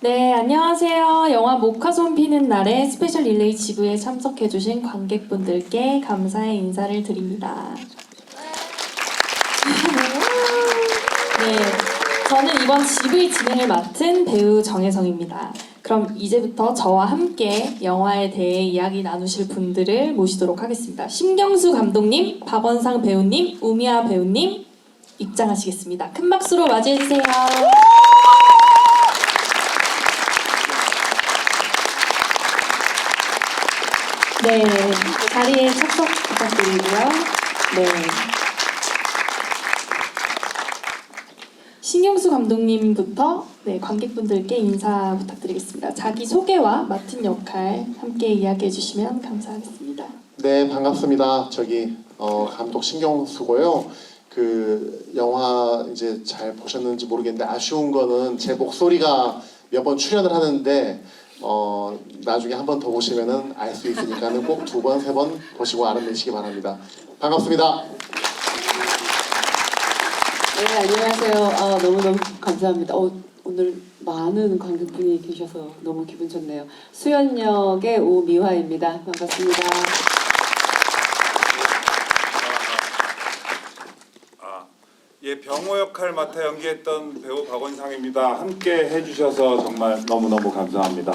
네, 안녕하세요. 영화 모카솜 피는 날에 스페셜 릴레이 지부에 참석해주신 관객분들께 감사의 인사를 드립니다. 네, 저는 이번 지부의 진행을 맡은 배우 정혜성입니다. 그럼 이제부터 저와 함께 영화에 대해 이야기 나누실 분들을 모시도록 하겠습니다. 심경수 감독님, 박원상 배우님, 우미아 배우님 입장하시겠습니다. 큰 박수로 맞이해주세요. 네, 자리에 착석 부탁드리고요. 네. 신경수 감독님부터 관객분들께 인사 부탁드리겠습니다. 자기 소개와 맡은 역할 함께 이야기해 주시면 감사하겠습니다. 네, 반갑습니다. 감독 신경수고요. 그 영화 이제 잘 보셨는지 모르겠는데 아쉬운 거는 제 목소리가 몇 번 출연을 하는데 나중에 한 번 더 보시면은 알 수 있으니까는 꼭 2번, 3번 보시고 알아내시기 바랍니다. 반갑습니다. 네, 안녕하세요. 너무너무 감사합니다. 오늘 많은 관객분이 계셔서 너무 기분 좋네요. 수연 역의 우미화입니다. 반갑습니다. 예, 병호 역할 맡아 연기했던 배우 박원상입니다. 함께 해주셔서 정말 너무너무 감사합니다.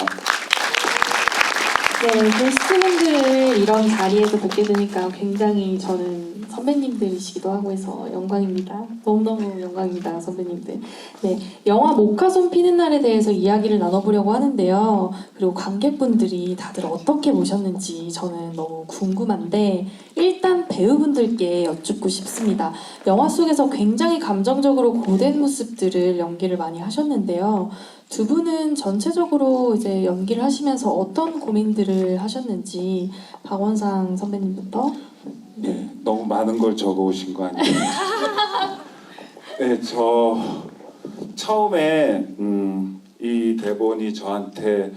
네, 게스트분들을 이런 자리에서 뵙게 되니까 굉장히 저는 선배님들이시기도 하고 해서 영광입니다. 너무너무 영광입니다, 선배님들. 네, 영화 모카솜 피는 날에 대해서 이야기를 나눠보려고 하는데요. 그리고 관객분들이 다들 어떻게 보셨는지 저는 너무 궁금한데 일단 배우분들께 여쭙고 싶습니다. 영화 속에서 굉장히 감정적으로 고된 모습들을 연기를 많이 하셨는데요. 두 분은 전체적으로 이제 연기를 하시면서 어떤 고민들을 하셨는지 박원상 선배님부터. 네, 너무 많은 걸 적어오신 거 아니에요? 네, 저 처음에 이 대본이 저한테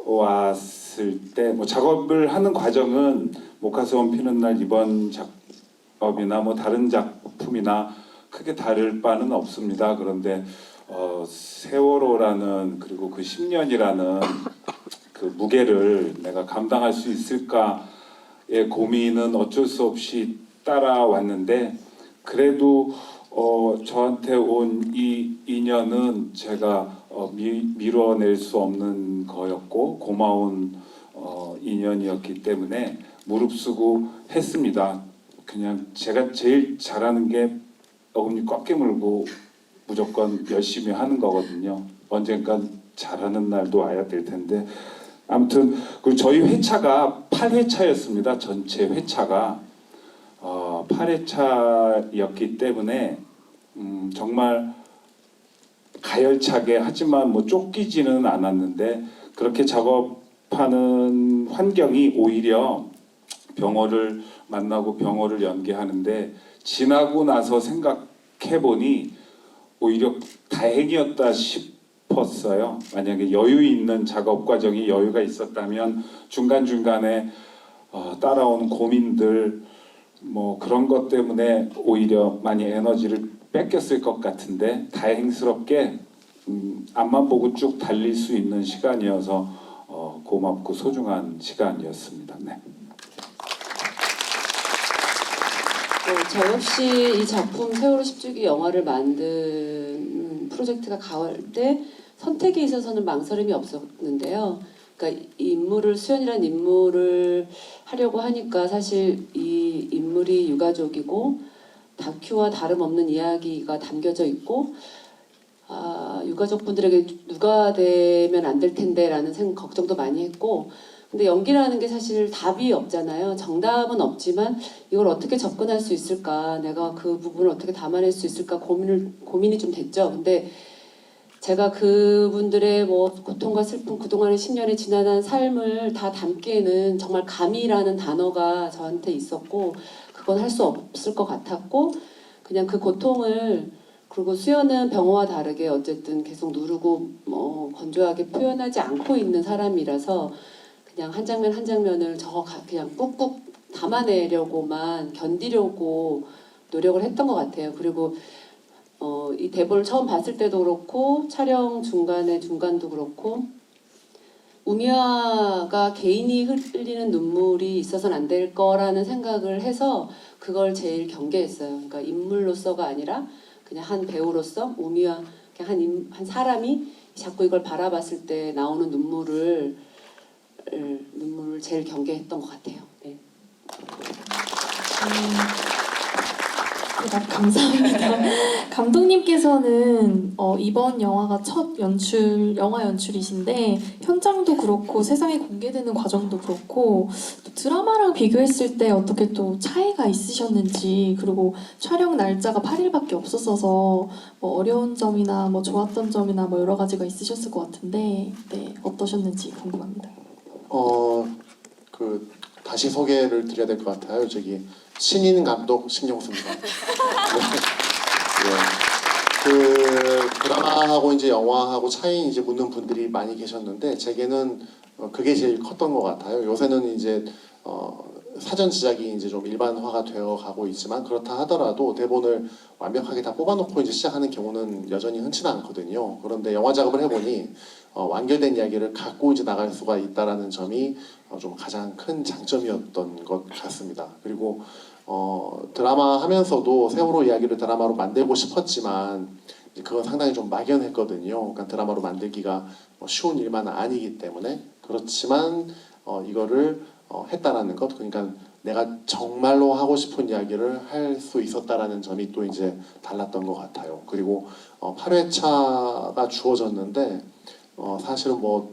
왔을 때 작업을 하는 과정은 모카솜 피는 날 이번 작업이나 다른 작품이나 크게 다를 바는 없습니다. 그런데 세월호라는 그리고 그 10년이라는 그 무게를 내가 감당할 수 있을까의 고민은 어쩔 수 없이 따라왔는데 그래도 저한테 온 이 인연은 제가 미뤄낼 수 없는 거였고 고마운 인연이었기 때문에 무릅쓰고 했습니다. 그냥 제가 제일 잘하는 게 어금니 꽉 깨물고 무조건 열심히 하는 거거든요. 언젠간 잘하는 날도 와야 될 텐데 아무튼 그리고 저희 회차가 8회차였습니다. 전체 회차가 8회차였기 때문에 정말 가열차게 하지만 쫓기지는 않았는데 그렇게 작업하는 환경이 오히려 병호를 만나고 병호를 연기하는데 지나고 나서 생각해보니 오히려 다행이었다 싶었어요. 만약에 여유 있는 작업 과정이 여유가 있었다면 중간중간에 따라오는 고민들 그런 것 때문에 오히려 많이 에너지를 뺏겼을 것 같은데 다행스럽게 앞만 보고 쭉 달릴 수 있는 시간이어서 고맙고 소중한 시간이었습니다. 네. 저 역시 이 작품 세월호 10주기 영화를 만든 프로젝트가 가을 때 선택에 있어서는 망설임이 없었는데요. 그러니까 이 인물을 수연이라는 인물을 하려고 하니까 사실 이 인물이 유가족이고 다큐와 다름없는 이야기가 담겨져 있고 유가족분들에게 누가 되면 안 될 텐데라는 걱정도 많이 했고 근데 연기라는 게 사실 답이 없잖아요. 정답은 없지만 이걸 어떻게 접근할 수 있을까 내가 그 부분을 어떻게 담아낼 수 있을까 고민이 좀 됐죠. 근데 제가 그분들의 고통과 슬픔 그동안의 10년의 지난한 삶을 다 담기에는 정말 감이라는 단어가 저한테 있었고 그건 할 수 없을 것 같았고 그냥 그 고통을 그리고 수연은 병호와 다르게 어쨌든 계속 누르고 건조하게 표현하지 않고 있는 사람이라서 그냥 한 장면 한 장면을 그냥 꾹꾹 담아내려고만 견디려고 노력을 했던 것 같아요. 그리고 이 대본을 처음 봤을 때도 그렇고 촬영 중간도 그렇고 우미화가 개인이 흘리는 눈물이 있어서는 안 될 거라는 생각을 해서 그걸 제일 경계했어요. 그러니까 인물로서가 아니라 그냥 한 배우로서 우미화 그냥 한 사람이 자꾸 이걸 바라봤을 때 나오는 눈물을 제일 경계했던 것 같아요. 네. 대답 감사합니다. 감독님께서는 이번 영화가 첫 영화 연출이신데 현장도 그렇고 세상에 공개되는 과정도 그렇고 또 드라마랑 비교했을 때 어떻게 또 차이가 있으셨는지 그리고 촬영 날짜가 8일밖에 없었어서 뭐 어려운 점이나 뭐 좋았던 점이나 뭐 여러 가지가 있으셨을 것 같은데 네, 어떠셨는지 궁금합니다. 다시 소개를 드려야 될 것 같아요. 저기 신인 감독 신경수입니다. 네. 그 드라마하고 이제 영화하고 차이 이제 묻는 분들이 많이 계셨는데 제게는 그게 제일 컸던 것 같아요. 요새는 이제 사전 지작이 이제 좀 일반화가 되어 가고 있지만 그렇다 하더라도 대본을 완벽하게 다 뽑아놓고 이제 시작하는 경우는 여전히 흔치는 않거든요. 그런데 영화 작업을 해보니 완결된 이야기를 갖고 이제 나갈 수가 있다라는 점이 좀 가장 큰 장점이었던 것 같습니다. 그리고 드라마 하면서도 세월호 이야기를 드라마로 만들고 싶었지만 그건 상당히 좀 막연했거든요. 그러니까 드라마로 만들기가 쉬운 일만 아니기 때문에 그렇지만 이거를 했다라는 것, 그러니까 내가 정말로 하고 싶은 이야기를 할 수 있었다라는 점이 또 이제 달랐던 것 같아요. 그리고 8회차가 주어졌는데 사실은 뭐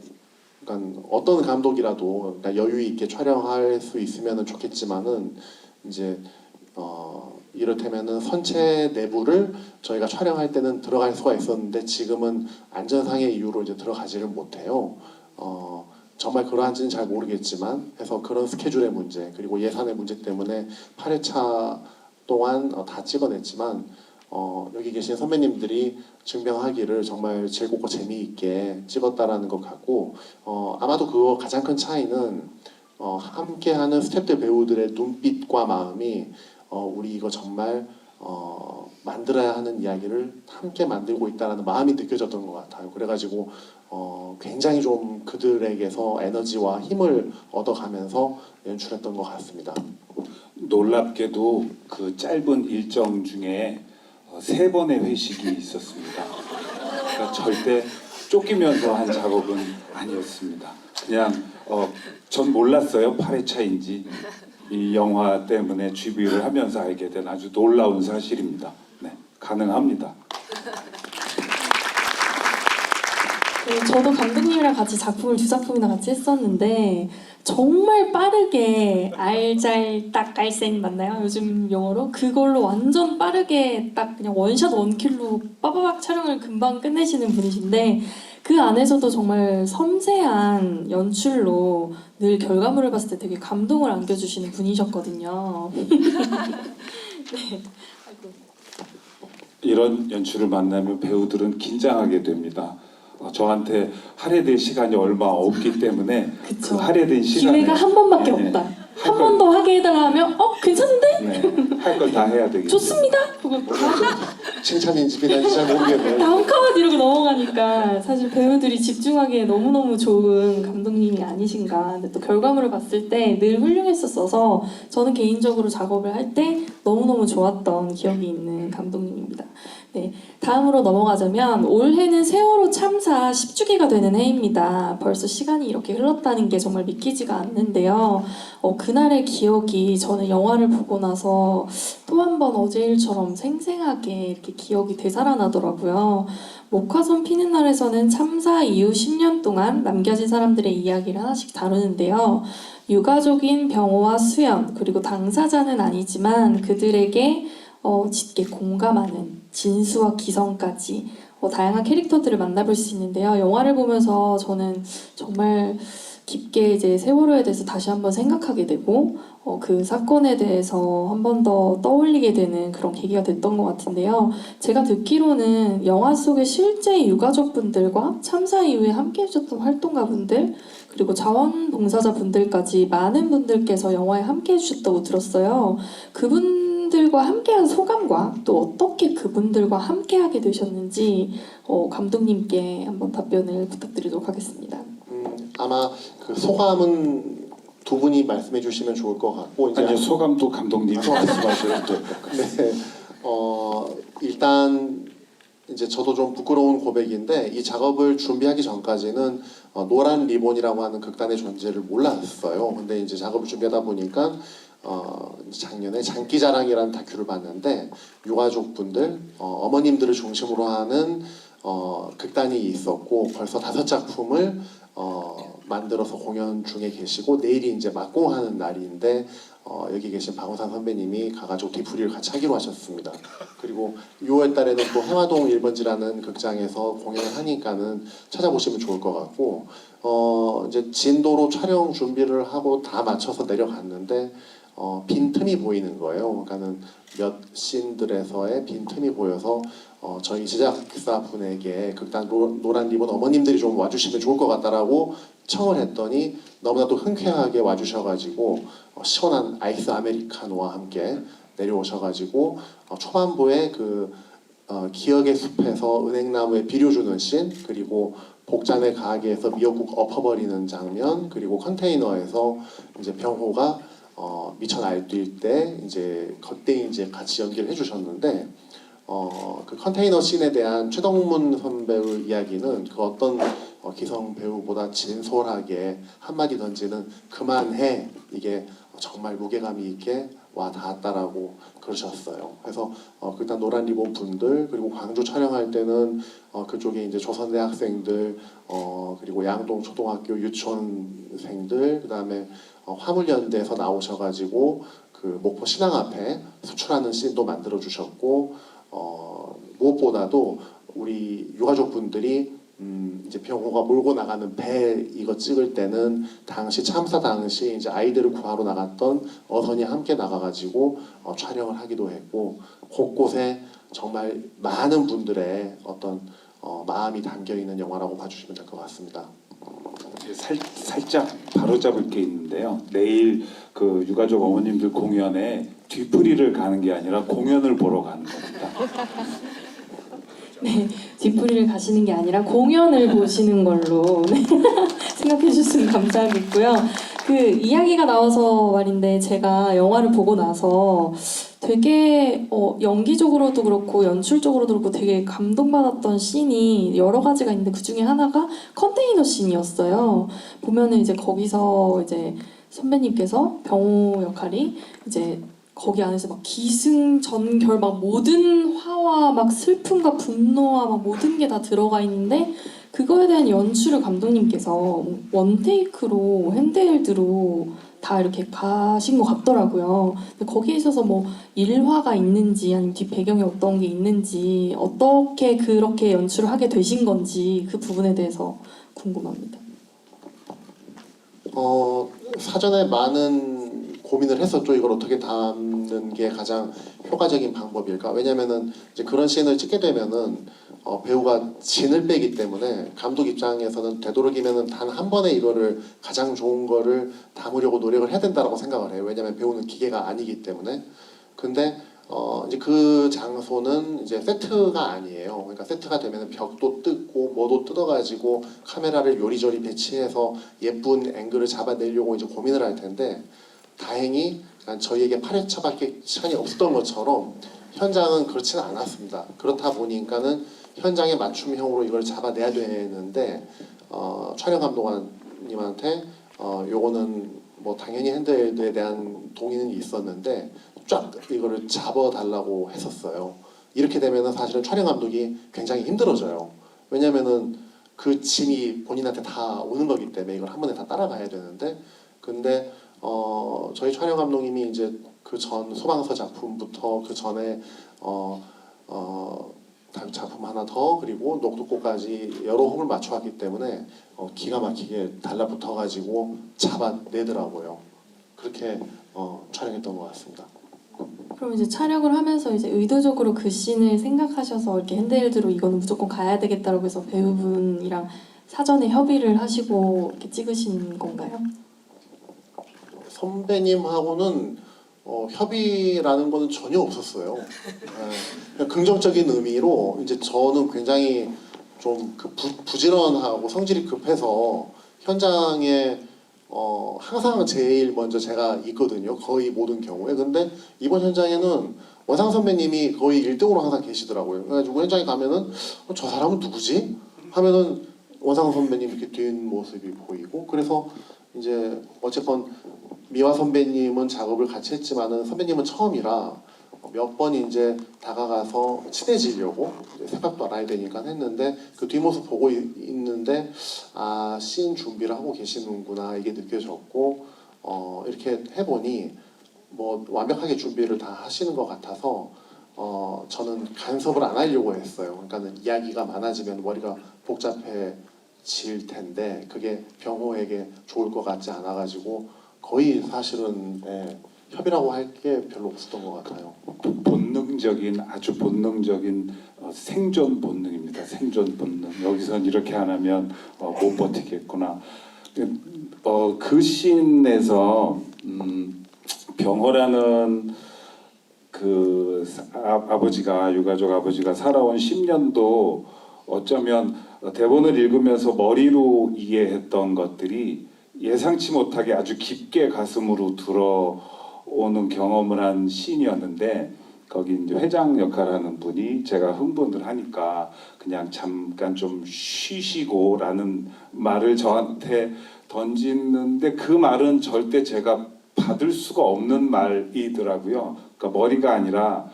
그러니까 어떤 감독이라도 그러니까 여유 있게 촬영할 수 있으면 좋겠지만은 이제 이를테면은 선체 내부를 저희가 촬영할 때는 들어갈 수가 있었는데 지금은 안전상의 이유로 이제 들어가지를 못해요. 정말 그러한지는 잘 모르겠지만 해서 그런 스케줄의 문제 그리고 예산의 문제 때문에 8회차 동안 다 찍어냈지만 여기 계신 선배님들이 증명하기를 정말 즐겁고 재미있게 찍었다라는 것 같고 아마도 그거 가장 큰 차이는 함께하는 스태프들 배우들의 눈빛과 마음이 우리 이거 정말 만들어야 하는 이야기를 함께 만들고 있다는 마음이 느껴졌던 것 같아요. 그래가지고 굉장히 좀 그들에게서 에너지와 힘을 얻어가면서 연출했던 것 같습니다. 놀랍게도 그 짧은 일정 중에 3번의 회식이 있었습니다. 그러니까 절대 쫓기면서 한 작업은 아니었습니다. 그냥 전 몰랐어요. 8회차인지 이 영화 때문에 GV를 하면서 알게 된 아주 놀라운 사실입니다. 네, 가능합니다. 네, 저도 감독님이랑 같이 작품을 2작품이나 같이 했었는데 정말 빠르게 알잘딱깔센 맞나요? 요즘 용어로 그걸로 완전 빠르게 딱 그냥 원샷 원킬로 빠바박 촬영을 금방 끝내시는 분이신데 그 안에서도 정말 섬세한 연출로 늘 결과물을 봤을 때 되게 감동을 안겨주시는 분이셨거든요. 네. 이런 연출을 만나면 배우들은 긴장하게 됩니다. 저한테 할애될 시간이 얼마 없기 때문에 그쵸. 그 할애된 시간에 기회가 한 번밖에 네, 없다. 한 번 더 하게 해달라 하면 괜찮은데? 네, 할 걸 다 해야 되겠죠. 좋습니다. 그거 칭찬인지 비난인지 잘 모르겠네요. 다음 컷 이러고 넘어가니까 사실 배우들이 집중하기에 너무너무 좋은 감독님이 아니신가. 근데 또 결과물을 봤을 때 늘 훌륭했었어서 저는 개인적으로 작업을 할 때 너무너무 좋았던 기억이 있는 감독님입니다. 네, 다음으로 넘어가자면 올해는 세월호 참사 10주기가 되는 해입니다. 벌써 시간이 이렇게 흘렀다는 게 정말 믿기지가 않는데요. 그날의 기억이 저는 영화를 보고 나서 또 한 번 어제 일처럼 생생하게 이렇게 기억이 되살아나더라고요. 목화선 피는 날에서는 참사 이후 10년 동안 남겨진 사람들의 이야기를 하나씩 다루는데요. 유가족인 병호와 수연 그리고 당사자는 아니지만 그들에게 짙게 공감하는 진수와 기성까지 다양한 캐릭터들을 만나볼 수 있는데요. 영화를 보면서 저는 정말 깊게 이제 세월호에 대해서 다시 한번 생각하게 되고 그 사건에 대해서 한 번 더 떠올리게 되는 그런 계기가 됐던 것 같은데요. 제가 듣기로는 영화 속의 실제 유가족분들과 참사 이후에 함께 해주셨던 활동가분들 그리고 자원봉사자분들까지 많은 분들께서 영화에 함께 해주셨다고 들었어요. 그분들 배우분들과 함께한 소감과 또 어떻게 그분들과 함께하게 되셨는지 감독님께 한번 답변을 부탁드리도록 하겠습니다. 아마 그 소감은 두 분이 말씀해 주시면 좋을 것 같고 이제 아니요, 소감도 감독님이 말씀하셔도 될 것 같아요. 네, 일단 이제 저도 좀 부끄러운 고백인데 이 작업을 준비하기 전까지는 노란 리본이라고 하는 극단의 존재를 몰랐어요. 근데 이제 작업을 준비하다 보니까 작년에 장기자랑이라는 다큐를 봤는데 유가족분들, 어머님들을 중심으로 하는 극단이 있었고 벌써 5작품을 만들어서 공연 중에 계시고 내일이 이제 막공하는 날인데 여기 계신 박원산 선배님이 가가지고 뒤풀이를 같이 하기로 하셨습니다. 그리고 6월 달에는 또 해화동 1번지라는 극장에서 공연을 하니까는 찾아보시면 좋을 것 같고 이제 진도로 촬영 준비를 하고 다 맞춰서 내려갔는데 빈틈이 보이는 거예요. 그러니까는 몇 씬들에서의 빈틈이 보여서 저희 제작사 분에게 극단 노란 리본 어머님들이 좀 와주시면 좋을 것 같다라고 청을 했더니 너무나도 흔쾌하게 와주셔가지고 시원한 아이스 아메리카노와 함께 내려오셔가지고 초반부에 그 기억의 숲에서 은행나무에 비료 주는 씬, 그리고 복잔의 가게에서 미역국 엎어버리는 장면, 그리고 컨테이너에서 이제 병호가 미쳐 날뛸 때 이제 그때 이제 같이 연기를 해주셨는데 그 컨테이너 씬에 대한 최덕문 선배의 이야기는 그 어떤 기성 배우보다 진솔하게 한마디 던지는 그만해, 이게 정말 무게감이 있게 와 닿았다라고 그러셨어요. 그래서 일단 노란 리본 분들, 그리고 광주 촬영할 때는 그쪽에 이제 조선대 학생들, 그리고 양동 초등학교 유치원생들, 그다음에 화물연대에서 나오셔가지고 그 목포 신항 앞에 수출하는 씬도 만들어 주셨고 무엇보다도 우리 유가족분들이 이제 병호가 몰고 나가는 배 이거 찍을 때는 당시 참사 당시 이제 아이들을 구하러 나갔던 어선이 함께 나가가지고 촬영을 하기도 했고 곳곳에 정말 많은 분들의 어떤 마음이 담겨 있는 영화라고 봐주시면 될 것 같습니다. 살짝 바로잡을 게 있는데요. 내일 그 유가족 어머님들 공연에 뒤풀이를 가는 게 아니라 공연을 보러 가는 겁니다. 네, 뒷풀이를 가시는 게 아니라 공연을 보시는 걸로 생각해 주시면 감사하겠고요. 그 이야기가 나와서 말인데 제가 영화를 보고 나서 되게 연기적으로도 그렇고 연출적으로도 그렇고 되게 감동받았던 씬이 여러 가지가 있는데 그 중에 하나가 컨테이너 씬이었어요. 보면은 이제 거기서 이제 선배님께서 병호 역할이 이제 거기 안에서 막 기승전결 막 모든 화와 막 슬픔과 분노와 막 모든 게 다 들어가 있는데 그거에 대한 연출을 감독님께서 원테이크로 핸드헬드로 다 이렇게 가신 것 같더라고요. 근데 거기에 있어서 뭐 일화가 있는지 아니면 뒷 배경에 어떤 게 있는지 어떻게 그렇게 연출을 하게 되신 건지 그 부분에 대해서 궁금합니다. 사전에 많은 고민을 했었죠. 이걸 어떻게 담는 게 가장 효과적인 방법일까? 왜냐면은 이제 그런 씬을 찍게 되면은 배우가 진을 빼기 때문에 감독 입장에서는 되도록이면은 단 한 번에 이거를 가장 좋은 거를 담으려고 노력을 해야 된다라고 생각을 해요. 왜냐면 배우는 기계가 아니기 때문에. 근데 이제 그 장소는 이제 세트가 아니에요. 그러니까 세트가 되면은 벽도 뜯고 뭐도 뜯어가지고 카메라를 요리조리 배치해서 예쁜 앵글을 잡아내려고 이제 고민을 할 텐데 다행히 저희에게 8회차밖에 시간이 없었던 것처럼 현장은 그렇지는 않았습니다. 그렇다 보니까는 현장에 맞춤형으로 이걸 잡아내야 되는데 촬영 감독님한테 요거는 뭐 당연히 핸드헬드에 대한 동의는 있었는데 쫙 이거를 잡아달라고 했었어요. 이렇게 되면은 사실은 촬영 감독이 굉장히 힘들어져요. 왜냐면은 그 짐이 본인한테 다 오는 거기 때문에 이걸 한 번에 다 따라가야 되는데 근데 저희 촬영 감독님이 이제 그 전 소방서 작품부터 그 전에 작품 하나 더 그리고 녹두꽃까지 여러 호흡을 맞춰왔기 때문에 기가 막히게 달라붙어가지고 잡아내더라고요. 그렇게 촬영했던 것 같습니다. 그럼 이제 촬영을 하면서 이제 의도적으로 그 씬을 생각하셔서 이렇게 핸드헬드로 이거는 무조건 가야 되겠다라고 해서 배우분이랑 사전에 협의를 하시고 이렇게 찍으신 건가요? 선배님하고는 협의라는 거는 전혀 없었어요. 그냥 긍정적인 의미로 이제 저는 굉장히 좀 그 부지런하고 성질이 급해서 현장에 항상 제일 먼저 제가 있거든요. 거의 모든 경우에. 근데 이번 현장에는 원상 선배님이 거의 1등으로 항상 계시더라고요. 그래가지고 현장에 가면은 저 사람은 누구지? 하면은 원상 선배님 이렇게 뒷모습이 보이고, 그래서 이제 어쨌건 미화 선배님은 작업을 같이 했지만은 선배님은 처음이라 몇 번 이제 다가가서 친해지려고 이제 생각도 알아야 되니까 했는데, 그 뒷모습 보고 있는데 씬 준비를 하고 계시는구나 이게 느껴졌고, 이렇게 해보니 뭐 완벽하게 준비를 다 하시는 것 같아서 저는 간섭을 안 하려고 했어요. 그러니까는 이야기가 많아지면 머리가 복잡해질 텐데 그게 병호에게 좋을 것 같지 않아가지고 거의 사실은 협의라고 할 게 별로 없었던 것 같아요. 본능적인, 아주 본능적인 생존 본능입니다. 생존 본능. 여기선 이렇게 안 하면 못 버티겠구나. 그 씬에서 병호라는 그 아버지가, 유가족 아버지가 살아온 10년도 어쩌면 대본을 읽으면서 머리로 이해했던 것들이 예상치 못하게 아주 깊게 가슴으로 들어오는 경험을 한 씬이었는데, 거기 이제 회장 역할하는 분이 제가 흥분을 하니까 그냥 잠깐 좀 쉬시고라는 말을 저한테 던지는데, 그 말은 절대 제가 받을 수가 없는 말이더라고요. 그러니까 머리가 아니라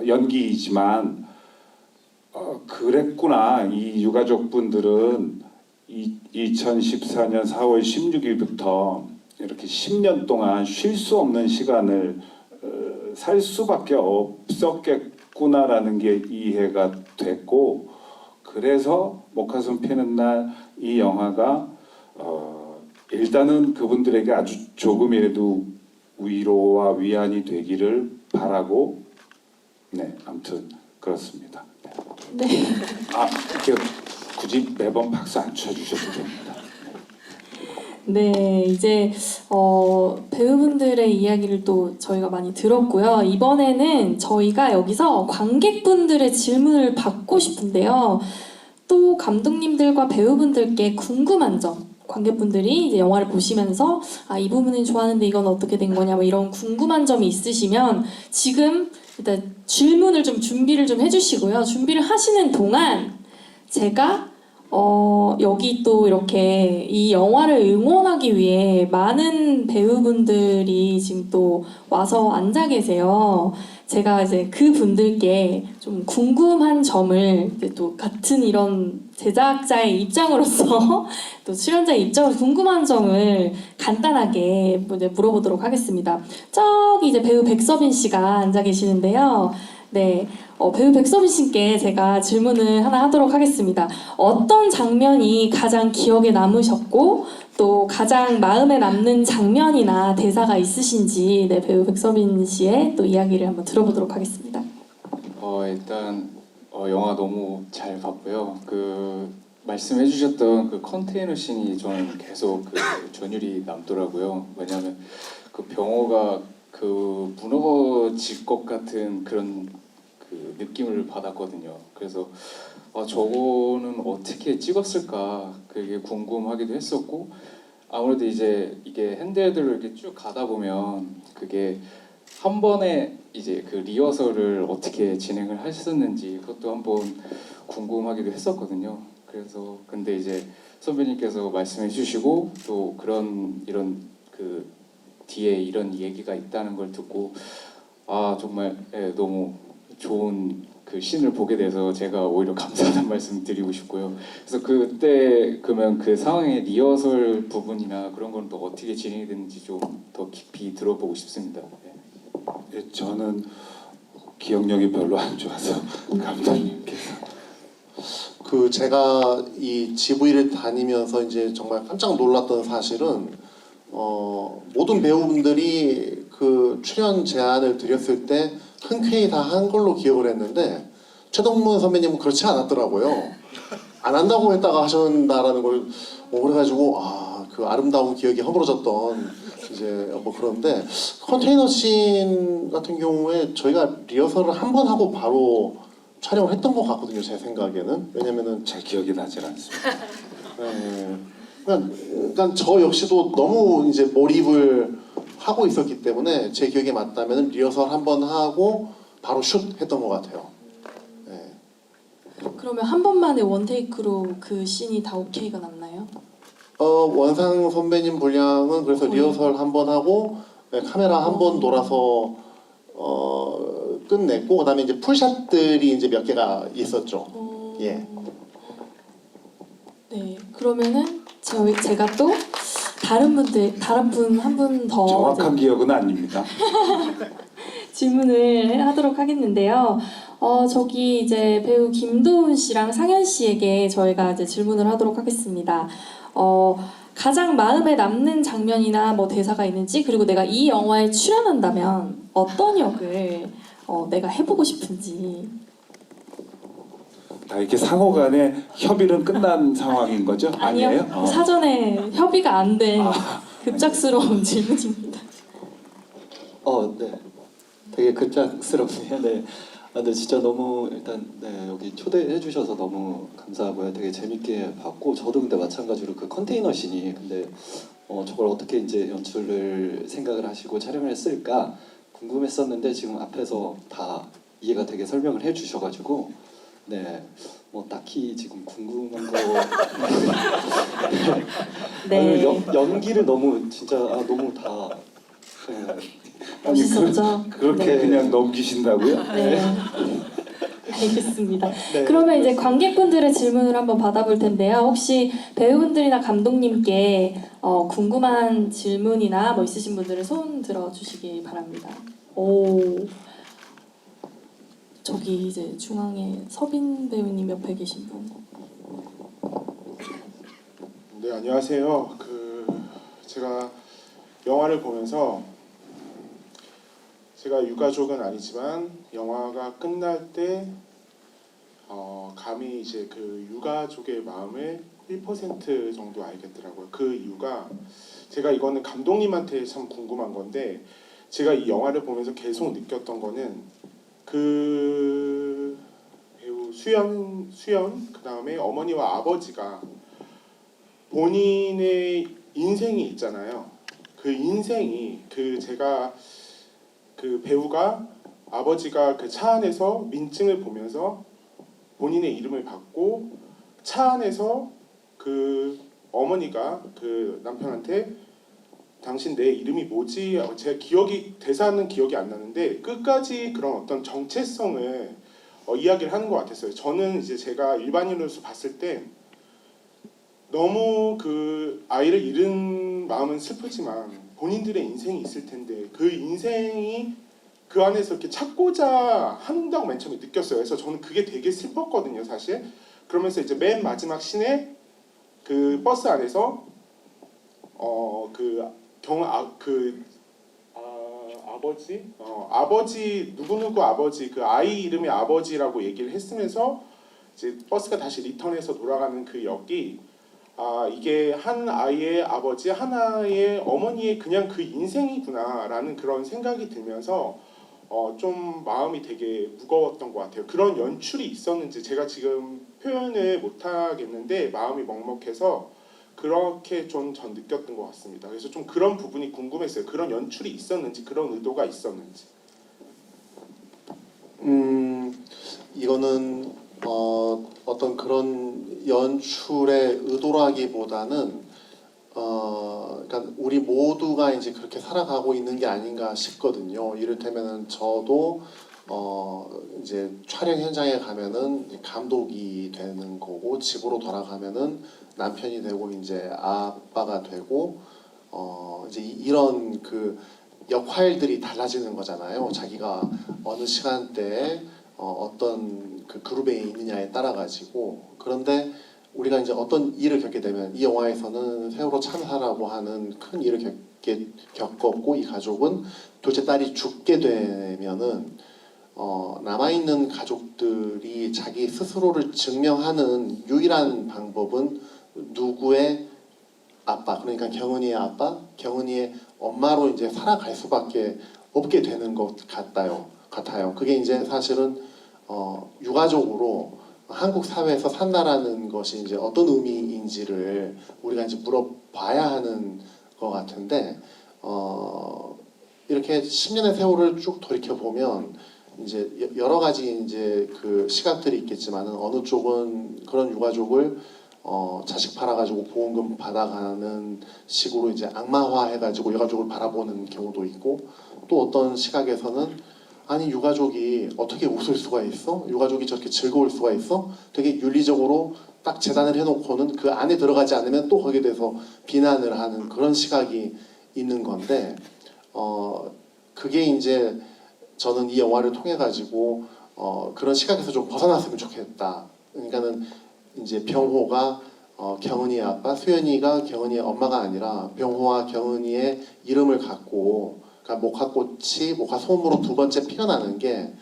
연기이지만 그랬구나. 이 유가족 분들은 2014년 4월 16일부터 이렇게 10년 동안 쉴 수 없는 시간을 살 수밖에 없었겠구나라는 게 이해가 됐고, 그래서 목화솜 피는 날 이 영화가 일단은 그분들에게 아주 조금이라도 위로와 위안이 되기를 바라고, 네, 아무튼 그렇습니다. 네. 이렇게 굳이 매번 박수 안 쳐주셔도 됩니다. 네, 이제 배우분들의 이야기를 또 저희가 많이 들었고요. 이번에는 저희가 여기서 관객분들의 질문을 받고 싶은데요. 또 감독님들과 배우분들께 궁금한 점, 관객분들이 이제 영화를 보시면서 이 부분은 좋아하는데 이건 어떻게 된 거냐, 뭐 이런 궁금한 점이 있으시면 지금 일단 질문을 좀 준비를 좀 해주시고요. 준비를 하시는 동안 제가 여기 또 이렇게 이 영화를 응원하기 위해 많은 배우분들이 지금 또 와서 앉아 계세요. 제가 이제 그 분들께 좀 궁금한 점을 이제 또 같은 이런 제작자의 입장으로서 또 출연자의 입장으로 궁금한 점을 간단하게 이제 물어보도록 하겠습니다. 저기 이제 배우 백서빈 씨가 앉아 계시는데요. 네, 배우 백서빈 씨께 제가 질문을 하나 하도록 하겠습니다. 어떤 장면이 가장 기억에 남으셨고 또 가장 마음에 남는 장면이나 대사가 있으신지, 네, 배우 백서빈 씨의 또 이야기를 한번 들어보도록 하겠습니다. 일단 영화 너무 잘 봤고요. 그 말씀해주셨던 그 컨테이너 씬이 저는 계속 그 전율이 남더라고요. 왜냐하면 그 병호가 그 무너질 것 같은 그런 그 느낌을 받았거든요. 그래서 저거는 어떻게 찍었을까 그게 궁금하기도 했었고, 아무래도 이제 이게 핸드헤드로 이렇게 쭉 가다 보면 그게 한 번에 이제 그 리허설을 어떻게 진행을 하셨는지 그것도 한번 궁금하기도 했었거든요. 그래서 근데 이제 선배님께서 말씀해 주시고 또 이런 그 뒤에 이런 얘기가 있다는 걸 듣고 정말 너무 좋은 그 씬을 보게 돼서 제가 오히려 감사하다는 말씀 드리고 싶고요. 그래서 그때 그러면 그 상황의 리허설 부분이나 그런 건 또 어떻게 진행이 됐는지 좀 더 깊이 들어보고 싶습니다. 저는 기억력이 별로 안 좋아서 감독님께서 제가 이 GV를 다니면서 이제 정말 깜짝 놀랐던 사실은 모든 배우분들이 그 출연 제안을 드렸을 때 흔쾌히 다 한 걸로 기억을 했는데 최동문 선배님은 그렇지 않았더라고요. 안 한다고 했다가 하신다라는 걸 그래가지고 그 아름다운 기억이 허물어졌던 이제 뭐 그런데 컨테이너 씬 같은 경우에 저희가 리허설을 한 번 하고 바로 촬영을 했던 것 같거든요. 제 생각에는. 왜냐면은 제 기억이 나질 않습니다. 그러니까 저 역시도 너무 이제 몰입을 하고 있었기 때문에 제 기억에 맞다면 리허설 한 번 하고 바로 슛 했던 것 같아요. 네. 그러면 한 번만에 원테이크로 그 씬이 다 오케이가 났나요? 원상 선배님 분량은 그래서 리허설 한 번 하고 네, 카메라 한 번 돌아서 끝냈고 그다음에 이제 풀샷들이 이제 몇 개가 있었죠. 예. 네, 그러면은 제가 또 다른 분 한 분 더 정확한 기억은 아닙니다. 질문을 하도록 하겠는데요. 저기 이제 배우 김도훈 씨랑 상현 씨에게 저희가 이제 질문을 하도록 하겠습니다. 가장 마음에 남는 장면이나 뭐 대사가 있는지, 그리고 내가 이 영화에 출연한다면 어떤 역을 내가 해보고 싶은지. 다 이렇게 상호간에 협의는 끝난 상황인 거죠? 아니에요? 사전에 협의가 안 된 급작스러운 질문입니다. 네. 되게 급작스럽네요. 네. 근데 진짜 너무 일단 네, 여기 초대해 주셔서 너무 감사하고요. 되게 재밌게 봤고 저도 근데 마찬가지로 그 컨테이너 씬이 근데 저걸 어떻게 이제 연출을 생각을 하시고 촬영을 했을까 궁금했었는데 지금 앞에서 다 이해가 되게 설명을 해 주셔가지고 네. 뭐 딱히 지금 궁금한 거 네. 연기를 너무 진짜 너무 다 네. 멋있었죠? 그렇게 네. 그냥 넘기신다고요? 네. 알겠습니다. 네. 그러면 이제 관객분들의 질문을 한번 받아볼 텐데요. 혹시 배우분들이나 감독님께 궁금한 질문이나 뭐 있으신 분들은 손 들어주시기 바랍니다. 오, 저기 이제 중앙에 서빈 배우님 옆에 계신 분. 네, 안녕하세요. 제가 영화를 보면서 제가 유가족은 아니지만 영화가 끝날 때 감히 이제 그 유가족의 마음을 1% 정도 알겠더라고요. 그 이유가 제가 이거는 감독님한테 참 궁금한 건데 제가 이 영화를 보면서 계속 느꼈던 거는 그 배우 수연 그 다음에 어머니와 아버지가 본인의 인생이 있잖아요. 그 인생이 제가 그 배우가 아버지가 그 차 안에서 민증을 보면서 본인의 이름을 받고 차 안에서 그 어머니가 그 남편한테 당신 내 이름이 뭐지? 제가 대사는 기억이 안 나는데 끝까지 그런 어떤 정체성을 이야기를 하는 것 같았어요. 저는 이제 제가 일반인으로서 봤을 때 너무 그 아이를 잃은 마음은 슬프지만 본인들의 인생이 있을 텐데 그 인생이 그 안에서 이렇게 찾고자 한다고 맨 처음에 느꼈어요. 그래서 저는 그게 되게 슬펐거든요, 사실. 그러면서 이제 맨 마지막 씬에 그 버스 안에서 아버지 누구누구 아버지 그 아이 이름이 아버지라고 얘기를 했으면서 이제 버스가 다시 리턴해서 돌아가는 그 역이 이게 한 아이의 아버지, 하나의 어머니의 그냥 그 인생이구나라는 그런 생각이 들면서 좀 마음이 되게 무거웠던 것 같아요. 그런 연출이 있었는지 제가 지금 표현을 못하겠는데 마음이 먹먹해서 그렇게 좀 전 느꼈던 것 같습니다. 그래서 좀 그런 부분이 궁금했어요. 그런 연출이 있었는지, 그런 의도가 있었는지. 이거는 어떤 그런 연출의 의도라기보다는 그러니까 우리 모두가 이제 그렇게 살아가고 있는 게 아닌가 싶거든요. 이를테면은 저도 이제 촬영 현장에 가면은 감독이 되는 거고 집으로 돌아가면은 남편이 되고 이제 아빠가 되고 이제 이런 그 역할들이 달라지는 거잖아요. 자기가 어느 시간대에 어떤 그 그룹에 있느냐에 따라 가지고. 그런데 우리가 이제 어떤 일을 겪게 되면 이 영화에서는 세월호 참사라고 하는 큰 일을 겪었고 이 가족은 둘째 딸이 죽게 되면은 남아있는 가족들이 자기 스스로를 증명하는 유일한 방법은 누구의 아빠, 그러니까 경은이의 아빠, 경은이의 엄마로 이제 살아갈 수밖에 없게 되는 것 같아요. 그게 이제 사실은 유가족으로 한국 사회에서 산다라는 것이 이제 어떤 의미인지를 우리가 이제 물어봐야 하는 것 같은데, 이렇게 10년의 세월을 쭉 돌이켜 보면 이제 여러 가지 이제 그 시각들이 있겠지만은 어느 쪽은 그런 유가족을 자식 팔아가지고 보험금 받아가는 식으로 이제 악마화해가지고 유가족을 바라보는 경우도 있고, 또 어떤 시각에서는 아니 유가족이 어떻게 웃을 수가 있어? 유가족이 저렇게 즐거울 수가 있어? 되게 윤리적으로 딱 재단을 해놓고는 그 안에 들어가지 않으면 또 거기에 대해서 비난을 하는 그런 시각이 있는 건데, 그게 이제 저는 이 영화를 통해 가지고 그런 시각에서 좀 벗어났으면 좋겠다. 그러니까는 이제 병호가 경은이의 아빠, 수연이가 경은이의 엄마가 아니라 병호와 경은이의 이름을 갖고, 그러니까 목화꽃이 목화솜으로 두 번째 피어나는 게,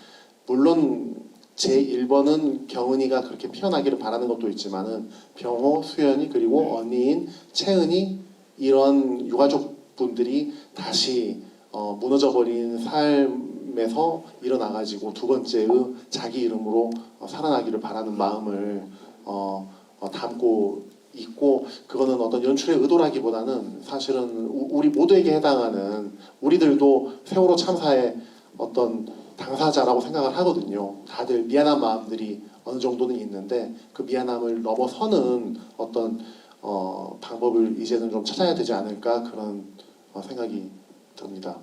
물론 제 1번은 경은이가 그렇게 피어나기를 바라는 것도 있지만은 병호, 수연이 그리고 언니인 채은이 이런 유가족 분들이 다시 무너져버린 삶에서 일어나가지고 두 번째의 자기 이름으로 살아나기를 바라는 마음을 담고 있고, 그거는 어떤 연출의 의도라기보다는 사실은 우리 모두에게 해당하는, 우리들도 세월호 참사의 어떤 당사자라고 생각을 하거든요. 다들 미안한 마음들이 어느 정도는 있는데 그 미안함을 넘어서는 어떤 방법을 이제는 좀 찾아야 되지 않을까, 그런 생각이 듭니다.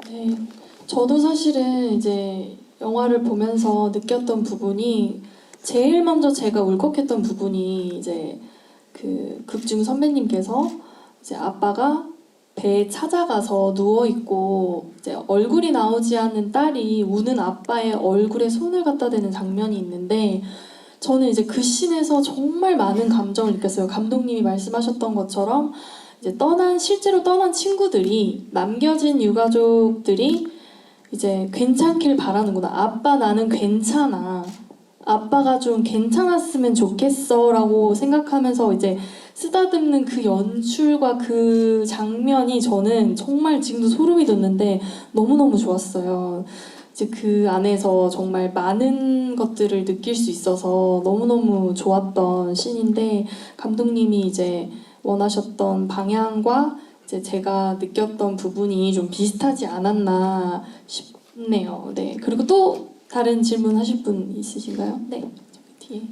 네, 저도 사실은 이제 영화를 보면서 느꼈던 부분이, 제일 먼저 제가 울컥했던 부분이 이제 그 극중 선배님께서 이제 아빠가 배에 찾아가서 누워 있고 이제 얼굴이 나오지 않는 딸이 우는 아빠의 얼굴에 손을 갖다 대는 장면이 있는데, 저는 이제 그 씬에서 정말 많은 감정을 느꼈어요. 감독님이 말씀하셨던 것처럼 이제 실제로 떠난 친구들이, 남겨진 유가족들이 이제 괜찮길 바라는구나. 아빠 나는 괜찮아. 아빠가 좀 괜찮았으면 좋겠어 라고 생각하면서 이제 쓰다듬는 그 연출과 그 장면이 저는 정말 지금도 소름이 돋는데 너무너무 좋았어요. 이제 그 안에서 정말 많은 것들을 느낄 수 있어서 너무너무 좋았던 씬인데, 감독님이 이제 원하셨던 방향과 이제 제가 느꼈던 부분이 좀 비슷하지 않았나 싶네요. 네. 그리고 또 다른 질문 하실 분 있으신가요? 네. 저기 뒤에.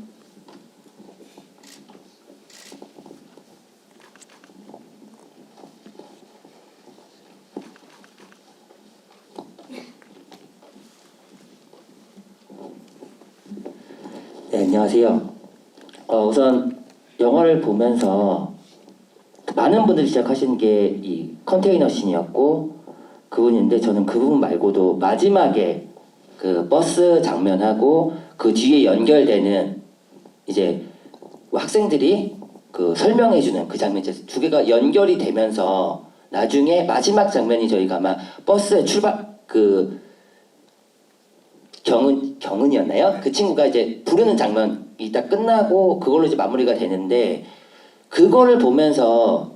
네, 안녕하세요. 우선 영화를 보면서 많은 분들이 시작하신 게 이 컨테이너 씬이었고 그 부분인데, 저는 그 부분 말고도 마지막에 그 버스 장면하고 그 뒤에 연결되는 이제 학생들이 그 설명해주는 그 장면, 이제 두 개가 연결이 되면서 나중에 마지막 장면이, 저희가 아마 버스에 그 경은이었나요? 그 친구가 이제 부르는 장면이 딱 끝나고 그걸로 이제 마무리가 되는데, 그거를 보면서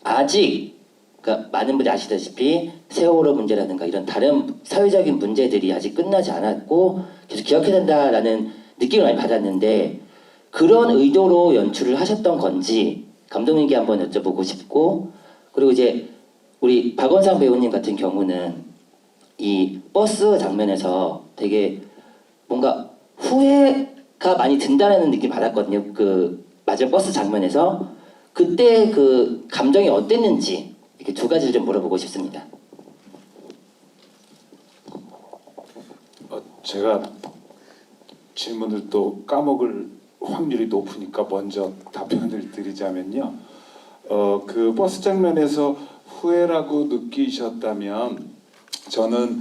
아직, 그러니까 많은 분들이 아시다시피 세월호 문제라든가 이런 다른 사회적인 문제들이 아직 끝나지 않았고 계속 기억해야 된다라는 느낌을 많이 받았는데, 그런 의도로 연출을 하셨던 건지 감독님께 한번 여쭤보고 싶고, 그리고 이제 우리 박원상 배우님 같은 경우는 이 버스 장면에서 되게 뭔가 후회가 많이 든다는 느낌 받았거든요. 그 마지막 버스 장면에서 그때 그 감정이 어땠는지 이렇게 두 가지를 좀 물어보고 싶습니다. 제가 질문을 또 까먹을 확률이 높으니까 먼저 답변을 드리자면요. 그 버스 장면에서 후회라고 느끼셨다면, 저는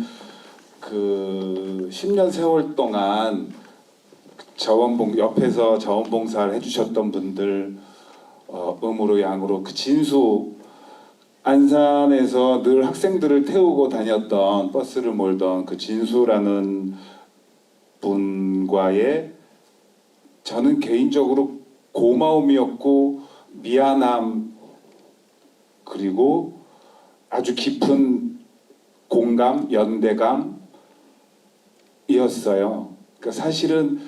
그 10년 세월 동안 옆에서 자원봉사를 해주셨던 분들, 음으로 양으로 그 진수, 안산에서 늘 학생들을 태우고 다녔던, 버스를 몰던 그 진수라는 분과의 저는 개인적으로 고마움이었고 미안함, 그리고 아주 깊은 공감, 연대감이었어요. 그러니까 사실은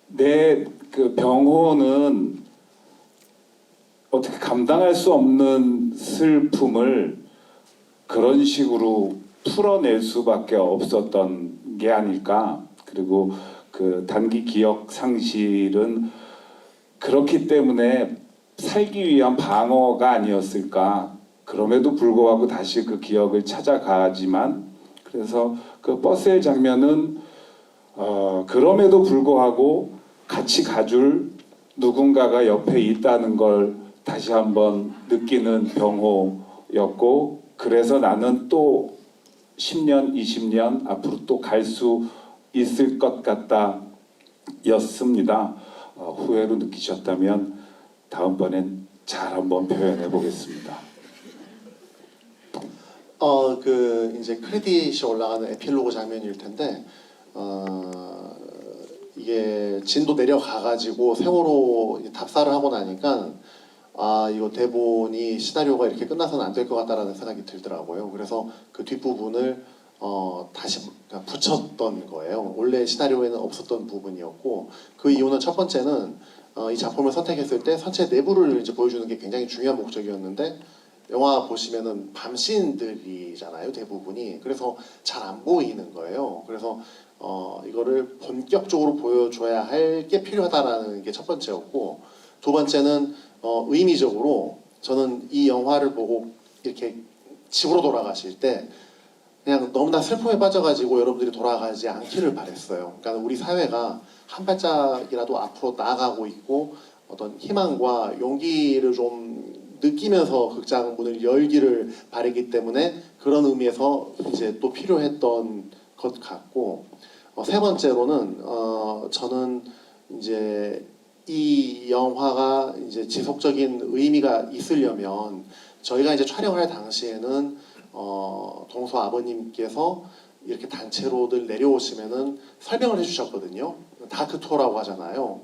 내 그 병호는 어떻게 감당할 수 없는 슬픔을 그런 식으로 풀어낼 수밖에 없었던 게 아닐까. 그리고 그 단기 기억 상실은 그렇기 때문에 살기 위한 방어가 아니었을까. 그럼에도 불구하고 다시 그 기억을 찾아가지만, 그래서 그 버스의 장면은 그럼에도 불구하고 같이 가줄 누군가가 옆에 있다는 걸 다시 한번 느끼는 병호였고, 그래서 나는 또 10년, 20년 앞으로 또 갈 수 있을 것 같다 였습니다. 후회로 느끼셨다면 다음번엔 잘 한번 표현해 보겠습니다. 그 이제 크레딧이 올라가는 에필로그 장면일 텐데 이게 진도 내려가가지고 세월호 답사를 하고 나니까 이거 대본이 시나리오가 이렇게 끝나서는 안 될 것 같다라는 생각이 들더라고요. 그래서 그 뒷부분을 다시 붙였던 거예요. 원래 시나리오에는 없었던 부분이었고, 그 이유는 첫 번째는 이 작품을 선택했을 때 선체 내부를 이제 보여주는 게 굉장히 중요한 목적이었는데, 영화 보시면은 밤 씬들이잖아요, 대부분이. 그래서 잘 안 보이는 거예요. 그래서 이거를 본격적으로 보여줘야 할 게 필요하다라는 게 첫 번째였고, 두 번째는 의미적으로 저는 이 영화를 보고 이렇게 집으로 돌아가실 때 그냥 너무나 슬픔에 빠져가지고 여러분들이 돌아가지 않기를 바랬어요. 그러니까 우리 사회가 한 발짝이라도 앞으로 나아가고 있고 어떤 희망과 용기를 좀 느끼면서 극장 문을 열기를 바라기 때문에 그런 의미에서 이제 또 필요했던 것 같고, 세 번째로는 저는 이제 이 영화가 이제 지속적인 의미가 있으려면 저희가 이제 촬영할 당시에는 동서 아버님께서 이렇게 단체로들 내려오시면은 설명을 해주셨거든요. 다크 투어라고 하잖아요.